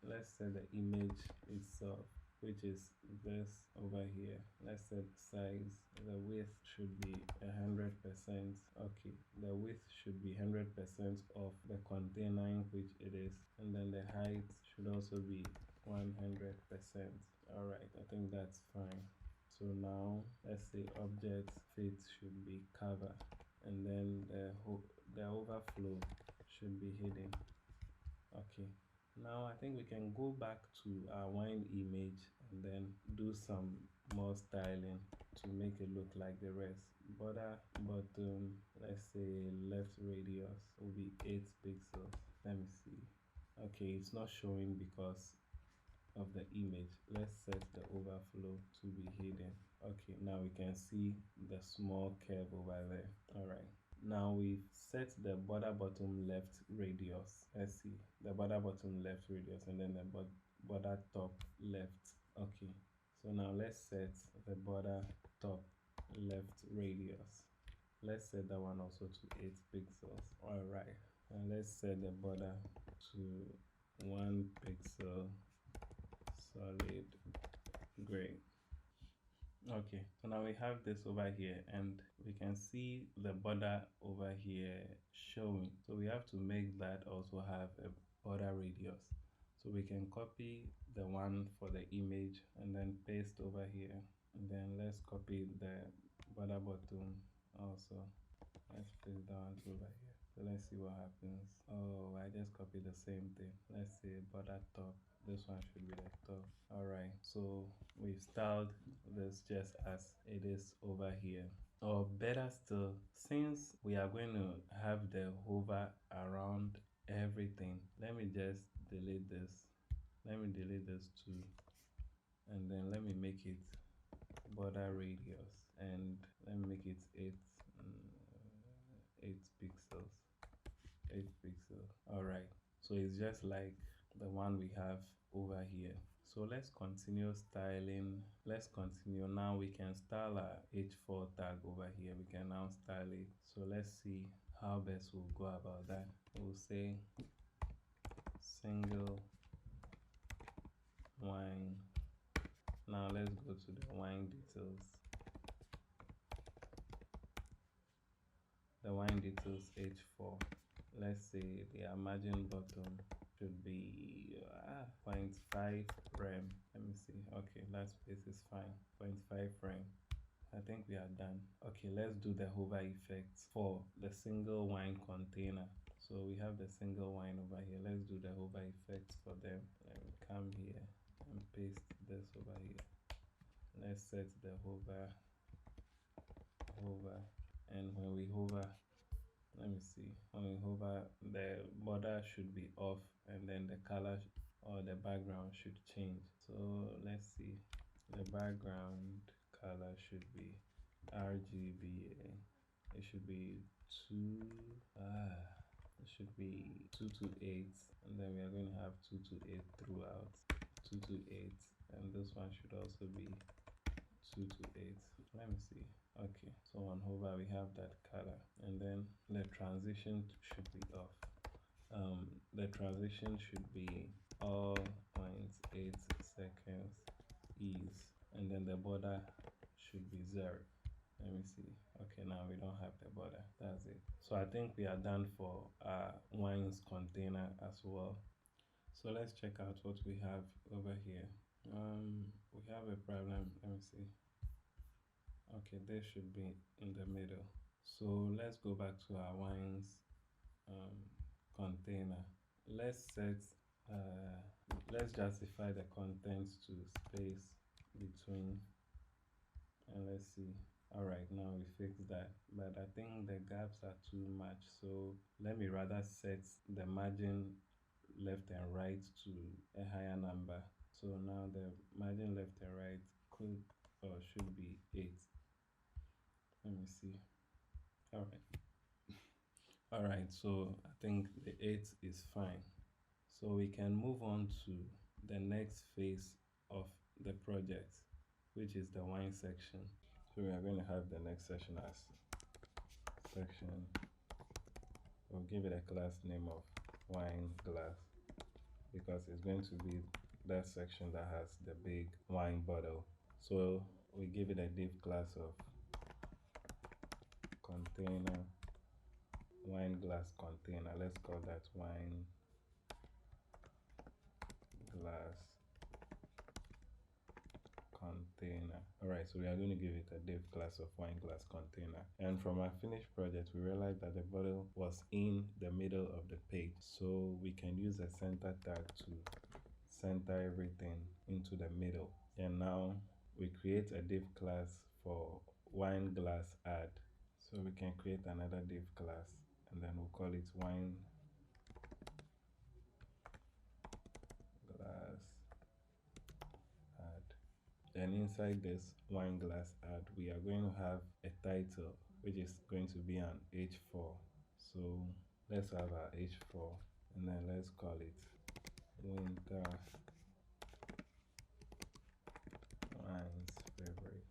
Let's set the image itself, which is this over here. Let's set size. The width should be 100%. Okay, the width should be 100% of the container in which it is, and then the height should also be 100%. Alright, I think that's fine. So now let's say object fit should be cover, and then the overflow should be hidden. Okay, now I think we can go back to our wine image and then do some more styling to make it look like the rest. Border bottom, let's say left radius will be 8 pixels. Let me see. Okay, it's not showing because of the image. Let's set the overflow to be hidden. Okay, now we can see the small curve over there. Alright, now we've set the border bottom left radius. Let's see, the border bottom left radius, and then the border top left. Okay, so now let's set the border top left radius. Let's set that one also to 8 pixels. Alright, and let's set the border to 1 pixel solid gray. Okay, so now we have this over here, and we can see the border over here showing. So we have to make that also have a border radius. So we can copy the one for the image and then paste over here. And then let's copy the border bottom also. Let's paste that one over here. So let's see what happens. Oh, I just copied the same thing. Let's say border top. This one should be the top. Alright, so we've styled this just as it is over here. Or better still, since we are going to have the hover around everything, let me just delete this. Let me delete this too, and then let me make it border radius, and let me make it 8 pixels. 8 pixels. Alright, so it's just like the one we have over here. So let's continue styling. Let's continue. Now we can style our h4 tag over here. We can now style it. So let's see how best we'll go about that. We'll say single wine. Now let's go to the wine details. The wine details h4. Let's say the margin bottom should be 0.5 rem. Let me see. Okay, that space is fine. 0.5 rem. I think we are done. Okay, let's do the hover effect for the single wine container. So we have the single wine over here. Let's do the hover effect for them. Let me come here and paste this over here. Let's set the hover, and when we hover, let me see, when we hover, the border should be off, and then the color or the background should change. So let's see, the background color should be RGBA. It should be it should be 228, and then we are going to have 228 throughout. 228, and this one should also be 228. Let me see. Okay, so on hover we have that color, and then the transition should be off. The transition should be all 0.8 seconds ease, and then the border should be 0. Let me see. Okay, now we don't have the border. That's it. So I think we are done for our wines container as well. So let's check out what we have over here. We have a problem. Let me see. Okay, this should be in the middle. So let's go back to our wines container. Let's justify the contents to space between, and let's see. All right, now we fixed that, but I think the gaps are too much. So let me rather set the margin left and right to a higher number. So now the margin left and right could or should be 8. Let me see. All right. All right, so I think the 8 is fine. So we can move on to the next phase of the project, which is the wine section. So we are going to have the next section as section. We'll give it a class name of wine glass, because it's going to be that section that has the big wine bottle. So we give it a div class of container, wine glass container. Let's call that wine glass container. Alright, so we are going to give it a div class of wine glass container. And from our finished project, we realized that the bottle was in the middle of the page. So we can use a center tag to center everything into the middle. And now we create a div class for wine glass add. So we can create another div class, and then we'll call it wine glass add. Then inside this wine glass add, we are going to have a title, which is going to be an H4. So let's have our H4, and then let's call it winter wine's favorite.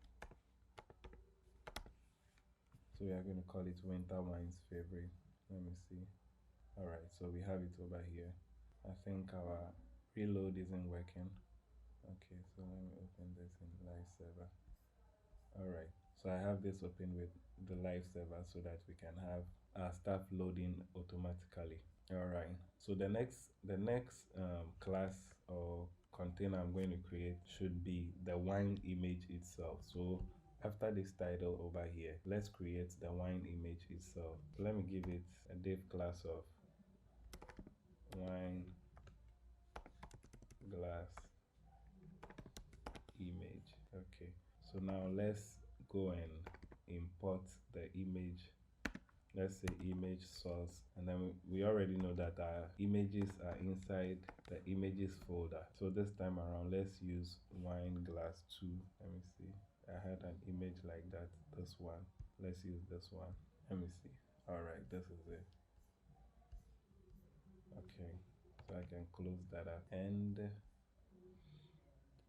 So we are going to call it winter wine's favorite. Let me see. All right, so we have it over here. I think our reload isn't working. Okay, so let me open this in live server. All right, so I have this open with the live server so that we can have our stuff loading automatically. All right, so the next class or container I'm going to create should be the wine image itself. So after this title over here, let's create the wine image itself. So let me give it a div class of wine glass image. Okay, so now let's go and import the image. Let's say image source, and then we already know that our images are inside the images folder. So this time around, let's use wine glass 2. Let me see. I had an image like that. This one. Let's use this one. Let me see. All right, this is it. Okay, so I can close that up, and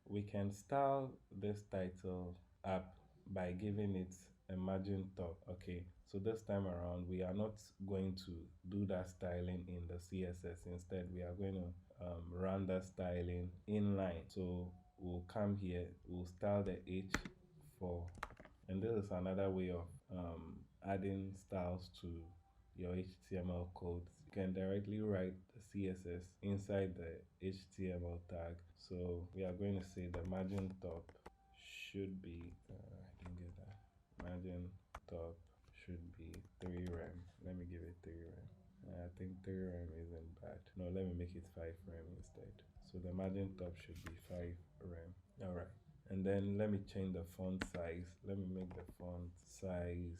we can style this title up by giving it a margin top. Okay, so this time around we are not going to do that styling in the CSS. Instead, we are going to run that styling inline. So we'll come here, we'll style the H4, and this is another way of adding styles to your HTML code, you can directly write the CSS inside the HTML tag. So we are going to say the margin top should be, I didn't get that. Margin top should be 3 rem. Let me give it 3 rem. I think 3 rem isn't bad. No, let me make it 5 rem instead. So the margin top should be 5 rem. Alright. And then let me change the font size. Let me make the font size,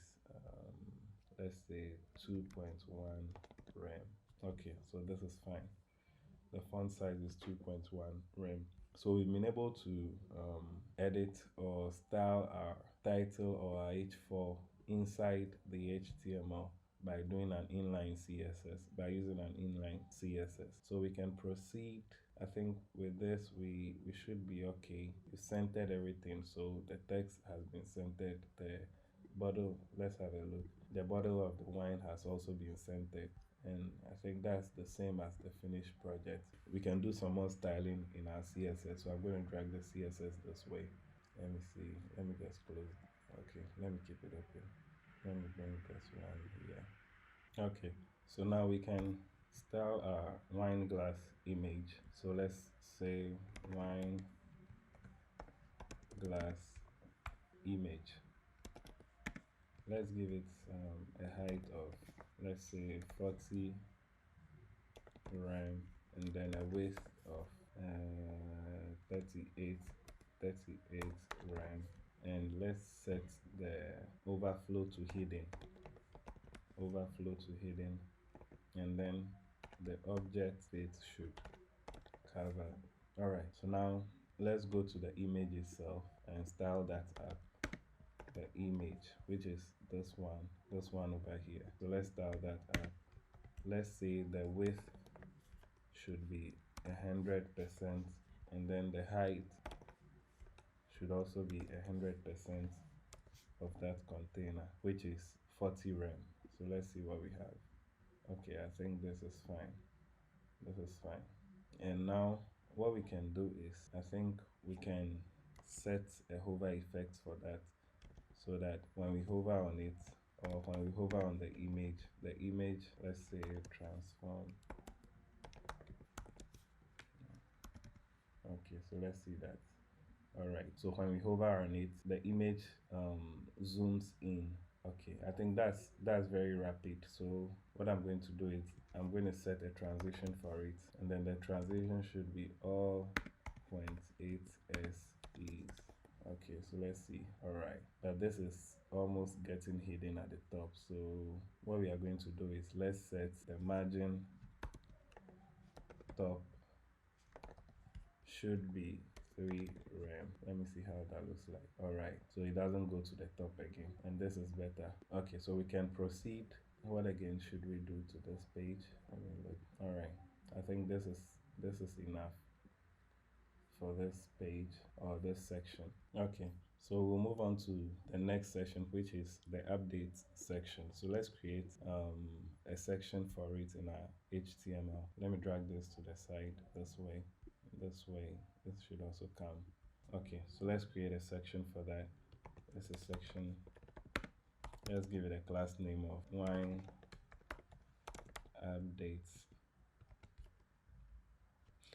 let's say 2.1 rem. Okay, so this is fine. The font size is 2.1 rem. So we've been able to edit or style our title or our H4 inside the HTML by doing an inline CSS, by using an inline CSS. So we can proceed. I think with this, we should be okay. We centered everything. So the text has been centered. The bottle, let's have a look. The bottle of the wine has also been centered. And I think that's the same as the finished project. We can do some more styling in our CSS. So I'm going to drag the CSS this way. Let me see. Let me just close. Okay, let me keep it open. Let me bring this one here. Okay, so now we can style our wine glass image. So let's say wine glass image. Let's give it a height of, let's say 40 rem, and then a width of 38 rem, and let's set the overflow to hidden, and then the object state should cover. Alright, so now let's go to the image itself and style that up. The image, which is this one over here. So let's style that up. Let's say the width should be 100%, and then the height should also be 100% of that container, which is 40 rem. So let's see what we have. Okay, I think this is fine. And now what we can do is, I think we can set a hover effect for that, so that when we hover on it, or when we hover on the image, let's say transform. Okay, so let's see that. Alright, so when we hover on it, the image zooms in. Okay, I think that's very rapid. So what I'm going to do is, I'm going to set a transition for it, and then the transition should be all 0.8 s is. Okay, so let's see. Alright, but this is almost getting hidden at the top. So what we are going to do is, let's set the margin top should be 3 rem. Let me see how that looks like. Alright, so it doesn't go to the top again, and this is better. Okay, so we can proceed. What again should we do to this page? I mean, look. Alright, I think this is enough for this page or this section. Okay, so we'll move on to the next section, which is the update section. So let's create a section for it in our HTML. Let me drag this to the side this way. This should also come. Okay, so let's create a section for that. This is section. Let's give it a class name of wine updates.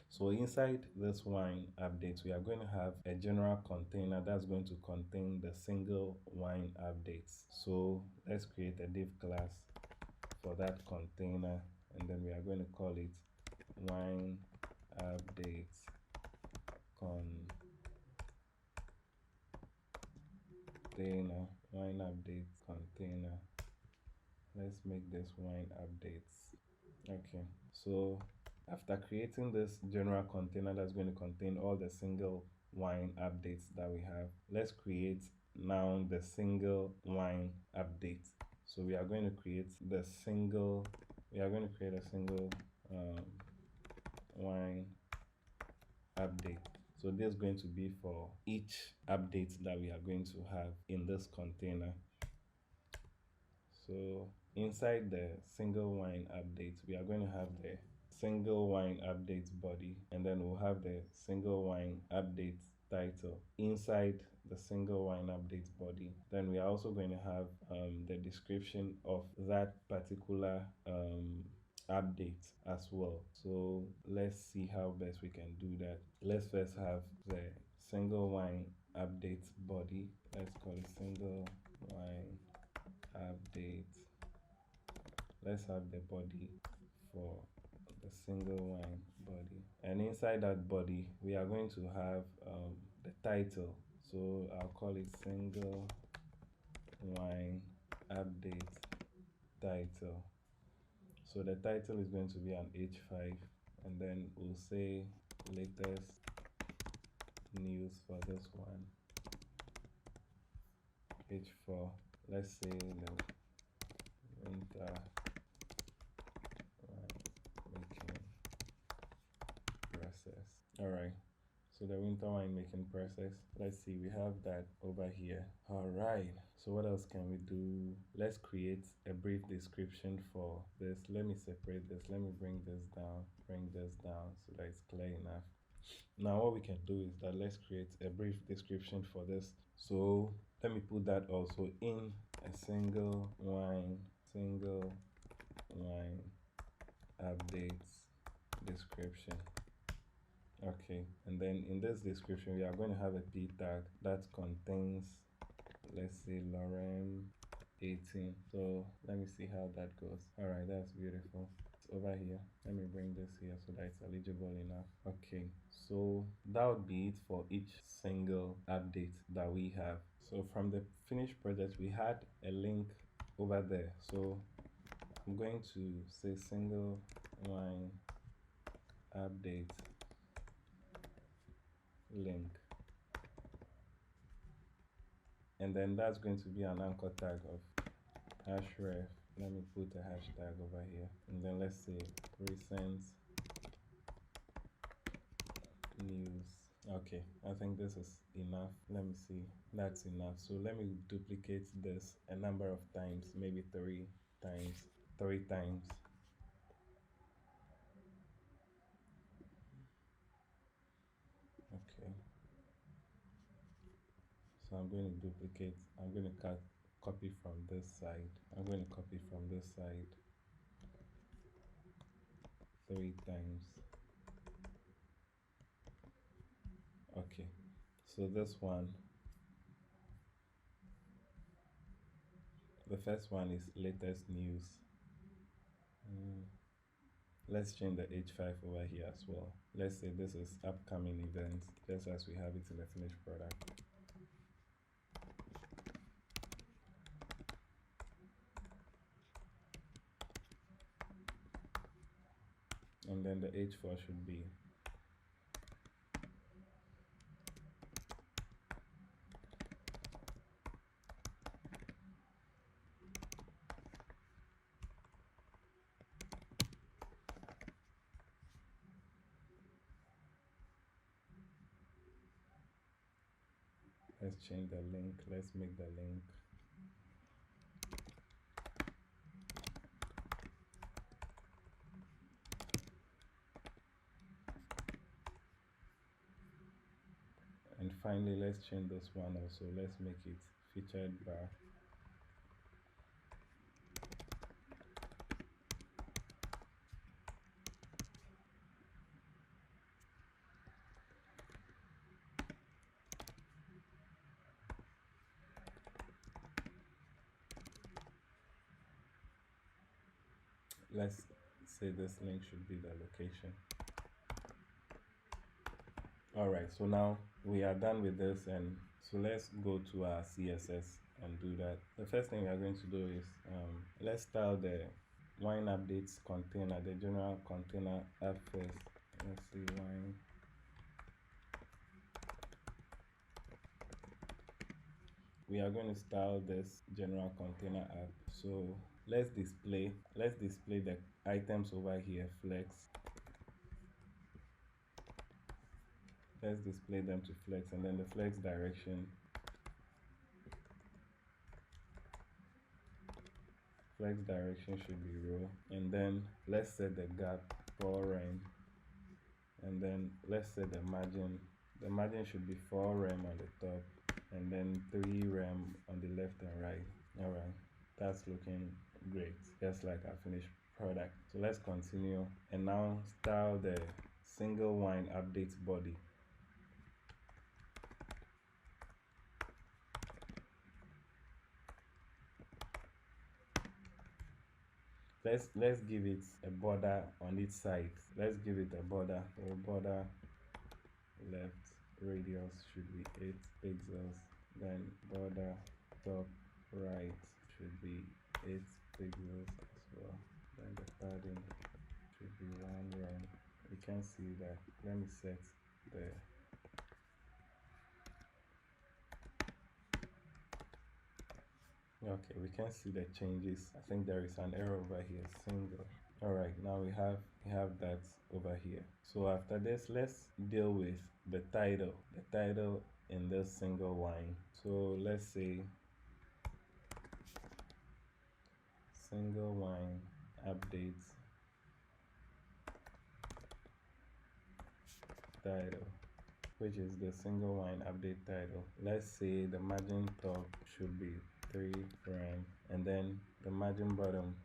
So inside this wine updates, we are going to have a general container that's going to contain the single wine updates. So let's create a div class for that container, and then we are going to call it wine updates container. Wine updates container. Let's make this wine updates. Okay, so after creating this general container that's going to contain all the single wine updates that we have, let's create now the single wine update. So we are going to create a single wine update. So this is going to be for each update that we are going to have in this container. So inside the single wine update, we are going to have the single wine update body, and then we'll have the single wine update title inside the single line update body. Then we are also going to have the description of that particular update as well. So let's see how best we can do that. Let's first have the single line update body. Let's call it single line update. Let's have the body for the single line body, and inside that body we are going to have the title. So I'll call it single line update title. So the title is going to be an H5, and then we'll say latest news for this one. H4, let's say the winter making process. All right, so the winter wine making process, let's see, we have that over here. All right, so what else can we do? Let's create a brief description for this. Let me separate this. Let me bring this down so that it's clear enough. Now what we can do is that let's create a brief description for this. So let me put that also in a single line updates description. Okay, and then in this description we are going to have a p tag that contains, let's say, lorem 18. So let me see how that goes. All right, that's beautiful. It's over here. Let me bring this here so that it's eligible enough. Okay, so that would be it for each single update that we have. So from the finished project we had a link over there. So I'm going to say single line update link, and then that's going to be an anchor tag of href. Let me put a hashtag over here, and then let's say recent news. Okay, I think this is enough. Let me see, that's enough. So let me duplicate this a number of times, maybe three times. Okay, so I'm going to duplicate, I'm going to copy from this side. I'm going to copy from this side 3 times. Okay, so this one, the first one is latest news. Let's change the H5 over here as well. Let's say this is upcoming events, just as we have it in the finished product. And then the H4 should be let's change the link. Let's make the link and finally let's change this one also. Let's make it featured bar. Let's say this link should be the location. Alright, so now we are done with this, and so let's go to our CSS and do that. The first thing we are going to do is let's style the wine updates container, the general container app first. Let's see, wine. We are going to style this general container app. So let's display the items over here, flex. Let's display them to flex, and then the flex direction. Flex direction should be row, and then let's set the gap for rem, and then let's set the margin. The margin should be 4 rem on the top, and then 3 rem on the left and right. All right, that's looking great, just like our finished product. So let's continue and now style the single wine update body. Let's give it a border on each side. Let's give it a border. So border left radius should be 8 pixels. Then border top right should be 8 pixels as well. Then the padding should be 1 rem. We can see that. Let me set the okay, we can see the changes. I think there is an error over here, single. All right, now we have that over here. So after this, let's deal with the title in this single line. So let's say single line update title, which is the single line update title. Let's say the margin top should be 3 rem, and then the margin bottom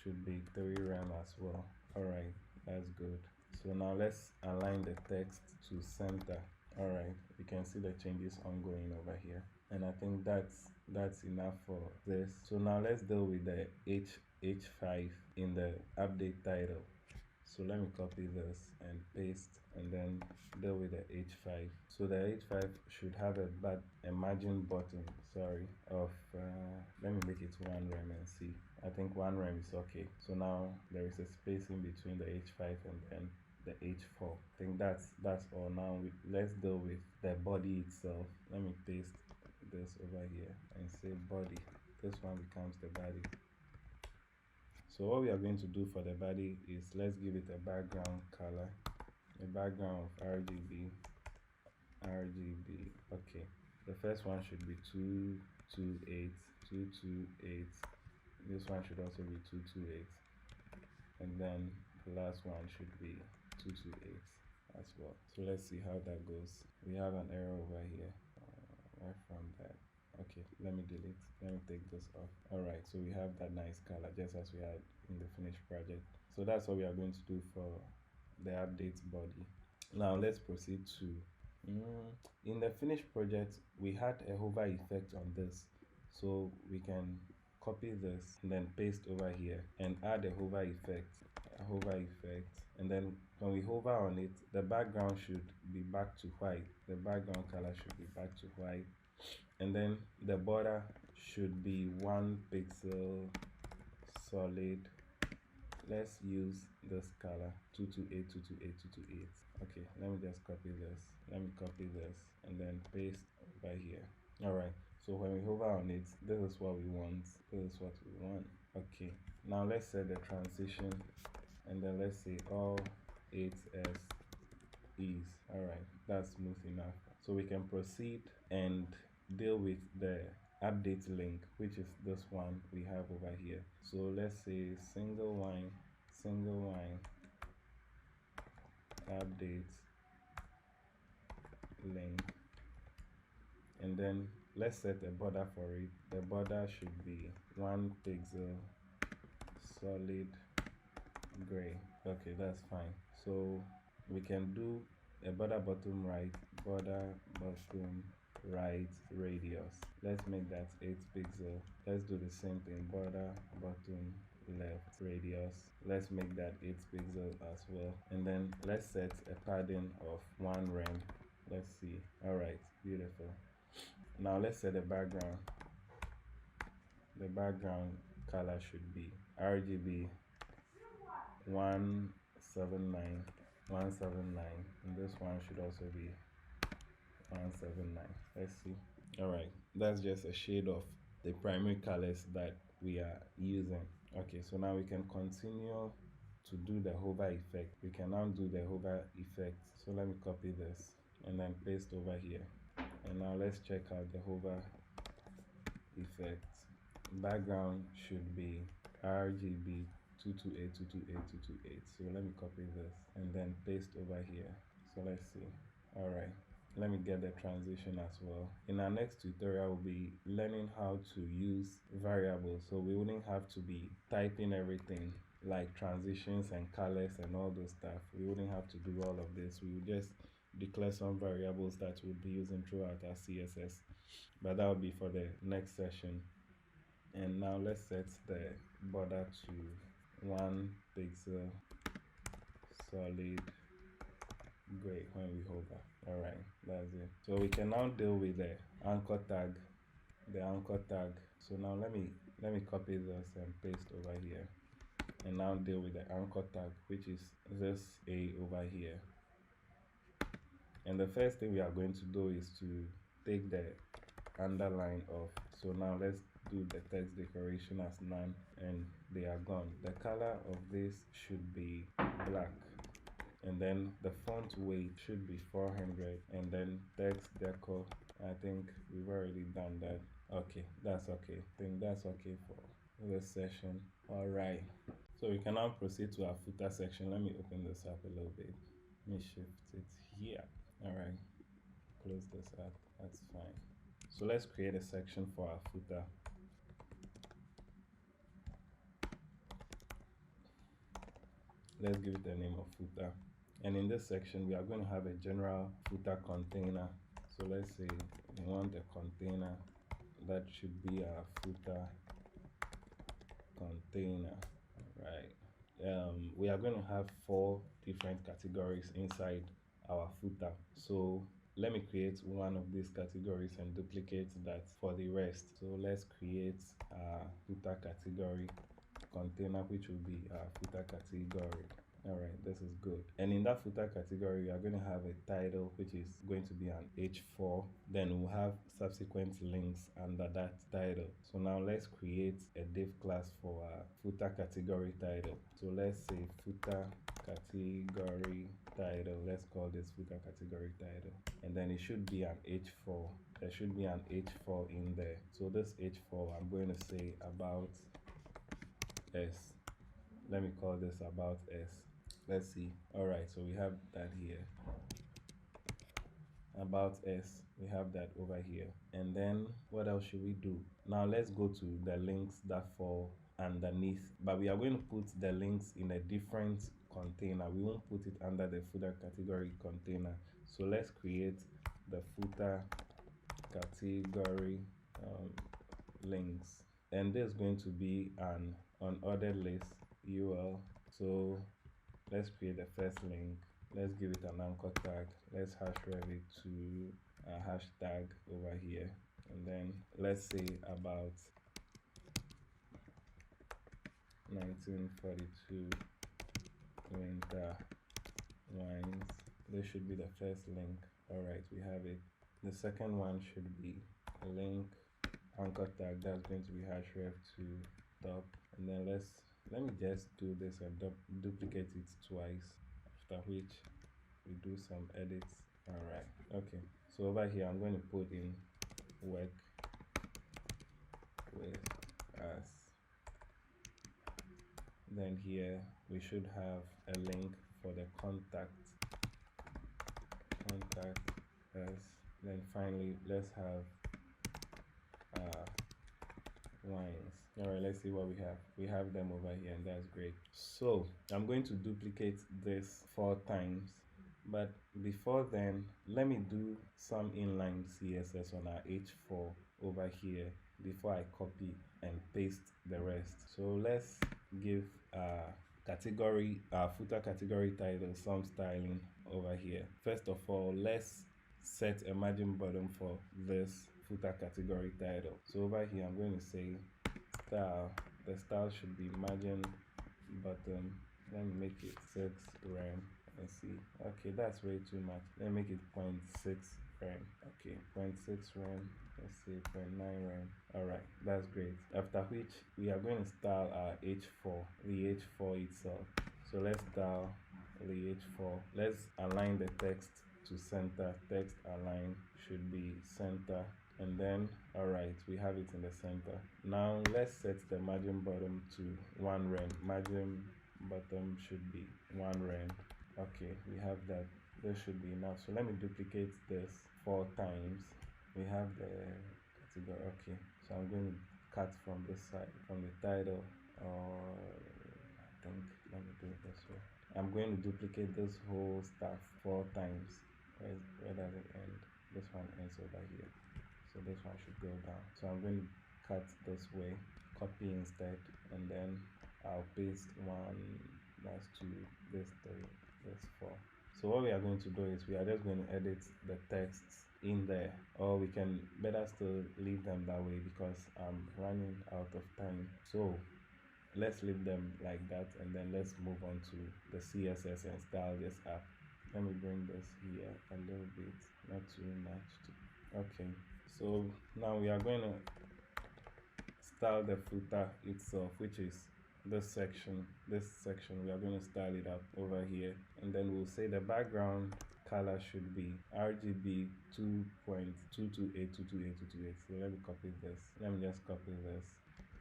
should be 3 rem as well. All right, that's good. So now let's align the text to center. All right, you can see the changes ongoing over here, and I think that's enough for this. So now let's deal with the h5 in the update title. So let me copy this and paste, and then deal with the h5. So the h5 should have a margin button, sorry, of let me make it 1 rem and see. I think 1 rem is okay. So now there is a space in between the h5 and then the h4. I think that's all. Now let's deal with the body itself. Let me paste this over here and say body. This one becomes the body. So what we are going to do for the body is let's give it a background color, a background of RGB. Okay, the first one should be 228, 228. This one should also be 228, and then the last one should be 228 as well. So let's see how that goes. We have an error over here. Right from that. Okay, let me delete. Let me take this off. All right, so we have that nice color just as we had in the finished project. So that's what we are going to do for the update body. Now let's proceed to in the finished project we had a hover effect on this, so we can copy this and then paste over here and add a hover effect, and then when we hover on it, the background should be back to white. The background color should be back to white, and then the border should be 1 pixel solid. Let's use this color 228, 228, 228. Okay, let me just copy this. Let me copy this and then paste over here. All right, so when we hover on it, this is what we want. This is what we want. Okay, now let's set the transition, and then let's say all 8s is. All right, that's smooth enough. So we can proceed and deal with the update link, which is this one we have over here. So let's say single line update link, and then let's set a border for it. The border should be 1 pixel solid gray. Okay, that's fine. So we can do a border bottom right radius. Let's make that 8 pixel. Let's do the same thing, border bottom left radius. Let's make that 8 pixel as well, and then let's set a padding of 1 rem. Let's see. All right, beautiful. Now let's set the background. The background color should be RGB 179, and this one should also be 179. Let's see. All right, that's just a shade of the primary colors that we are using. Okay, so now we can continue to do the hover effect. We can now do the hover effect. So let me copy this and then paste over here, and now let's check out the hover effect. Background should be RGB 228, 228, 228. So let me copy this and then paste over here. So let's see. All right, let me get the transition as well. In our next tutorial, we'll be learning how to use variables, so we wouldn't have to be typing everything like transitions and colors and all those stuff. We wouldn't have to do all of this. We would just declare some variables that we'll be using throughout our CSS, but that will be for the next session. And now let's set the border to 1 pixel solid gray when we hover. All right, that's it. So we can now deal with the anchor tag, so now let me copy this and paste over here, and now deal with the anchor tag, which is this A over here. And the first thing we are going to do is to take the underline off. So now let's do the text decoration as none, and they are gone. The color of this should be black, and then the font weight should be 400, and then text decor, I think we've already done that. Okay, that's okay. I think that's okay for this session. All right, so we can now proceed to our footer section. Let me open this up a little bit. Let me shift it here. All right, close this up. That's fine. So let's create a section for our footer. Let's give it the name of footer. And in this section, we are going to have a general footer container. So let's say we want a container that should be our footer container, right? We are going to have 4 different categories inside our footer. So let me create one of these categories and duplicate that for the rest. So let's create a footer category container, which will be our footer category. All right, this is good. And in that footer category, we are going to have a title, which is going to be an H4. Then we'll have subsequent links under that title. So now let's create a div class for our footer category title. So let's say footer category title. Let's call this footer category title. And then it should be an H4. There should be an H4 in there. So this H4, I'm going to say about S. Let me call this about S. Let's see. All right, so we have that here. About S, we have that over here. And then what else should we do? Now let's go to the links that fall underneath, but we are going to put the links in a different container. We won't put it under the footer category container. So let's create the footer category links, and there's going to be an unordered list UL. So let's create the first link. Let's give it an anchor tag. Let's href it to a hashtag over here, and then let's say about 1942 winter wines. This should be the first link. All right, we have it. The second one should be a link anchor tag that's going to be href to top, and then let me just do this and duplicate it twice, after which we do some edits. All right, okay, so over here I'm going to put in work with us. Then here we should have a link for the contact us. Then finally let's have wines. All right, let's see what we have. We have them over here, and that's great. So I'm going to duplicate this 4 times, but before then, let me do some inline CSS on our H4 over here before I copy and paste the rest. So let's give category, footer category title some styling over here. First of all, let's set a margin bottom for this footer category title. So over here I'm going to say style. The style should be margin bottom. Let me make it 6 rem. Let's see. Okay, that's way too much. Let me make it 0.6 rem. Okay, 0.6 rem. Let's see, 0.9 rem. Alright, that's great. After which we are going to style our H4, the H4 itself. So let's style the H4. Let's align the text to center. Text align should be center, and then all right, we have it in the center. Now let's set the margin bottom to 1 rem. Margin bottom should be 1 rem. Okay, we have that. this should be enough. So let me duplicate this 4 times. We have the category. Okay, so I'm going to cut from this side, from the title, or I think let me do it this way. I'm going to duplicate this whole stuff 4 times. Where does it end? This one ends over here, so this one should go down. So I'm going to cut this way, copy instead, and then I'll paste 1, that's 2, this 3, this 4. So what we are going to do is we are just going to edit the texts in there, or we can better still leave them that way because I'm running out of time. So let's leave them like that, and then let's move on to the CSS and style this app. Let me bring this here a little bit, not too much. Okay, so now we are going to style the footer itself, which is this section. We are going to style it up over here, and then we'll say the background color should be RGB 2.2282228. So let me copy this. Let me just copy this,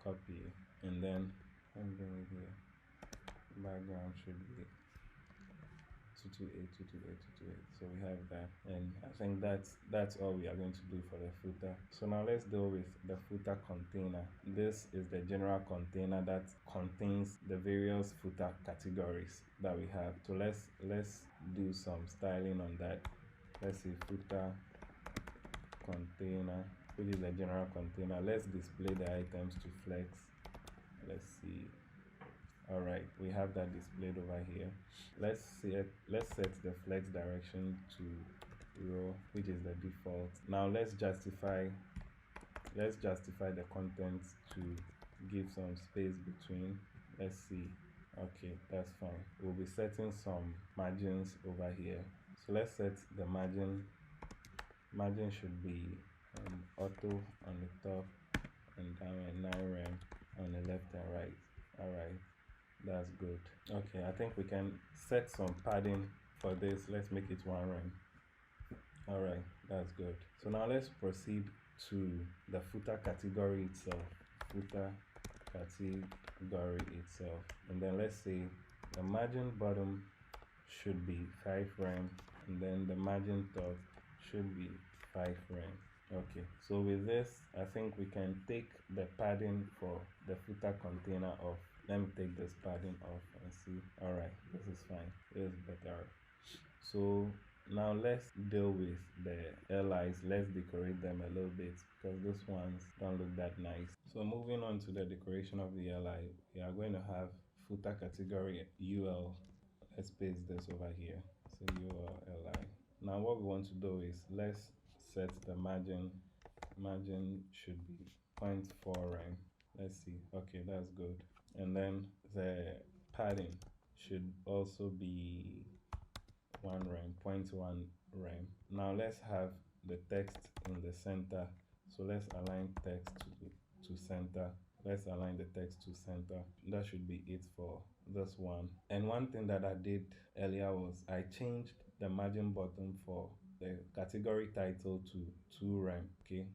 copy, and then I'm going here. Background should be 2282228. So we have that, and I think that's all we are going to do for the footer. So now let's deal with the footer container. This is the general container that contains the various footer categories that we have. So let's do some styling on that. Let's see, footer container, which is the general container. Let's display the items to flex. Let's see. All right, we have that displayed over here. Let's set the flex direction to row, which is the default. Now let's justify the contents to give some space between. Let's see. Okay, that's fine. We'll be setting some margins over here. So let's set the margin should be auto on the top and down, and 9 rem on the left and right. All right, that's good. Okay, I think we can set some padding for this. Let's make it 1 rem. All right, that's good. So now let's proceed to the footer category itself. Footer category itself, and then let's say the margin bottom should be 5 rem, and then the margin top should be 5 rem. Okay, so with this, I think we can take the padding for the footer container off. Let me take this padding off and see. All right, this is fine. This is better. So now let's deal with the LIs. Let's decorate them a little bit because those ones don't look that nice. So moving on to the decoration of the LI, we are going to have footer category UL. Let's paste this over here. So UL LI. Now what we want to do is let's set the margin. Margin should be 0.4 rem. Let's see. Okay, that's good. And then the padding should also be 1 rem, 0.1 rem. Now let's have the text in the center. So let's align text to center. Let's align the text to center. That should be it for this one. And one thing that I did earlier was I changed the margin bottom for the category title to 2 rem. Okay,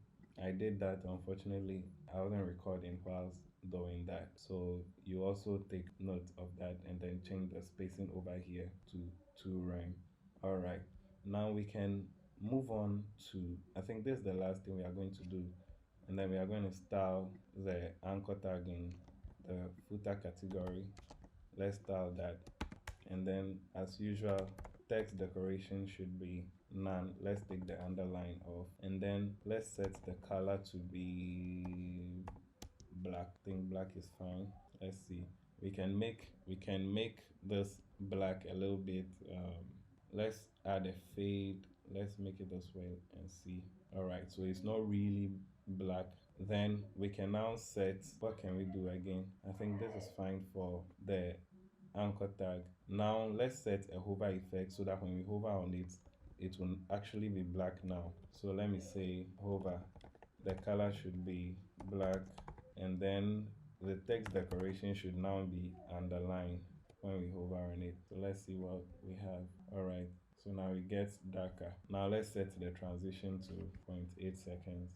I did that. Unfortunately, I wasn't recording whilst doing that, so you also take note of that and then change the spacing over here to 2 rem. All right, now we can move on to, I think this is the last thing we are going to do, and then we are going to style the anchor tag in the footer category. Let's style that, and then as usual, text decoration should be none. Let's take the underline off, and then let's set the color to be black. I think black is fine. Let's see, we can make this black a little bit. Let's add a fade. Let's make it this way and see. All right, so it's not really black. Then we can now set, what can we do again? I think this is fine for the anchor tag. Now let's set a hover effect so that when we hover on it, it will actually be black now. So let me say hover, the color should be black, and then the text decoration should now be underlined when we hover on it. So let's see what we have. All right, so now it gets darker. Now let's set the transition to 0.8 seconds.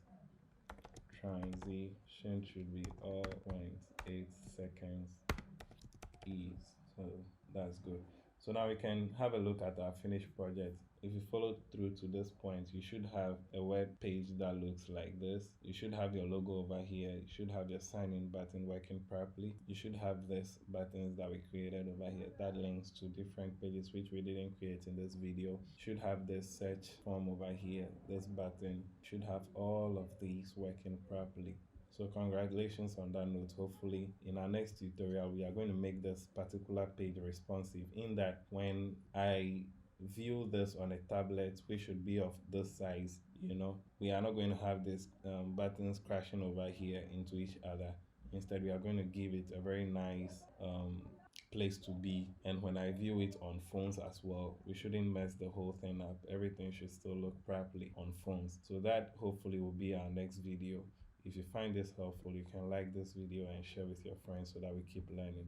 Transition should be all 0.8 seconds ease. So that's good. So now we can have a look at our finished project. If you follow through to this point, you should have a web page that looks like this. You should have your logo over here. You should have your sign in button working properly. You should have this buttons that we created over here that links to different pages which we didn't create in this video. You should have this search form over here. This button should have all of these working properly. So congratulations on that note. Hopefully in our next tutorial, we are going to make this particular page responsive, in that when I view this on a tablet, which should be of this size, we are not going to have these buttons crashing over here into each other. Instead, we are going to give it a very nice place to be. And when I view it on phones as well, we shouldn't mess the whole thing up. Everything should still look properly on phones. So that hopefully will be our next video. If you find this helpful, you can like this video and share with your friends so that we keep learning.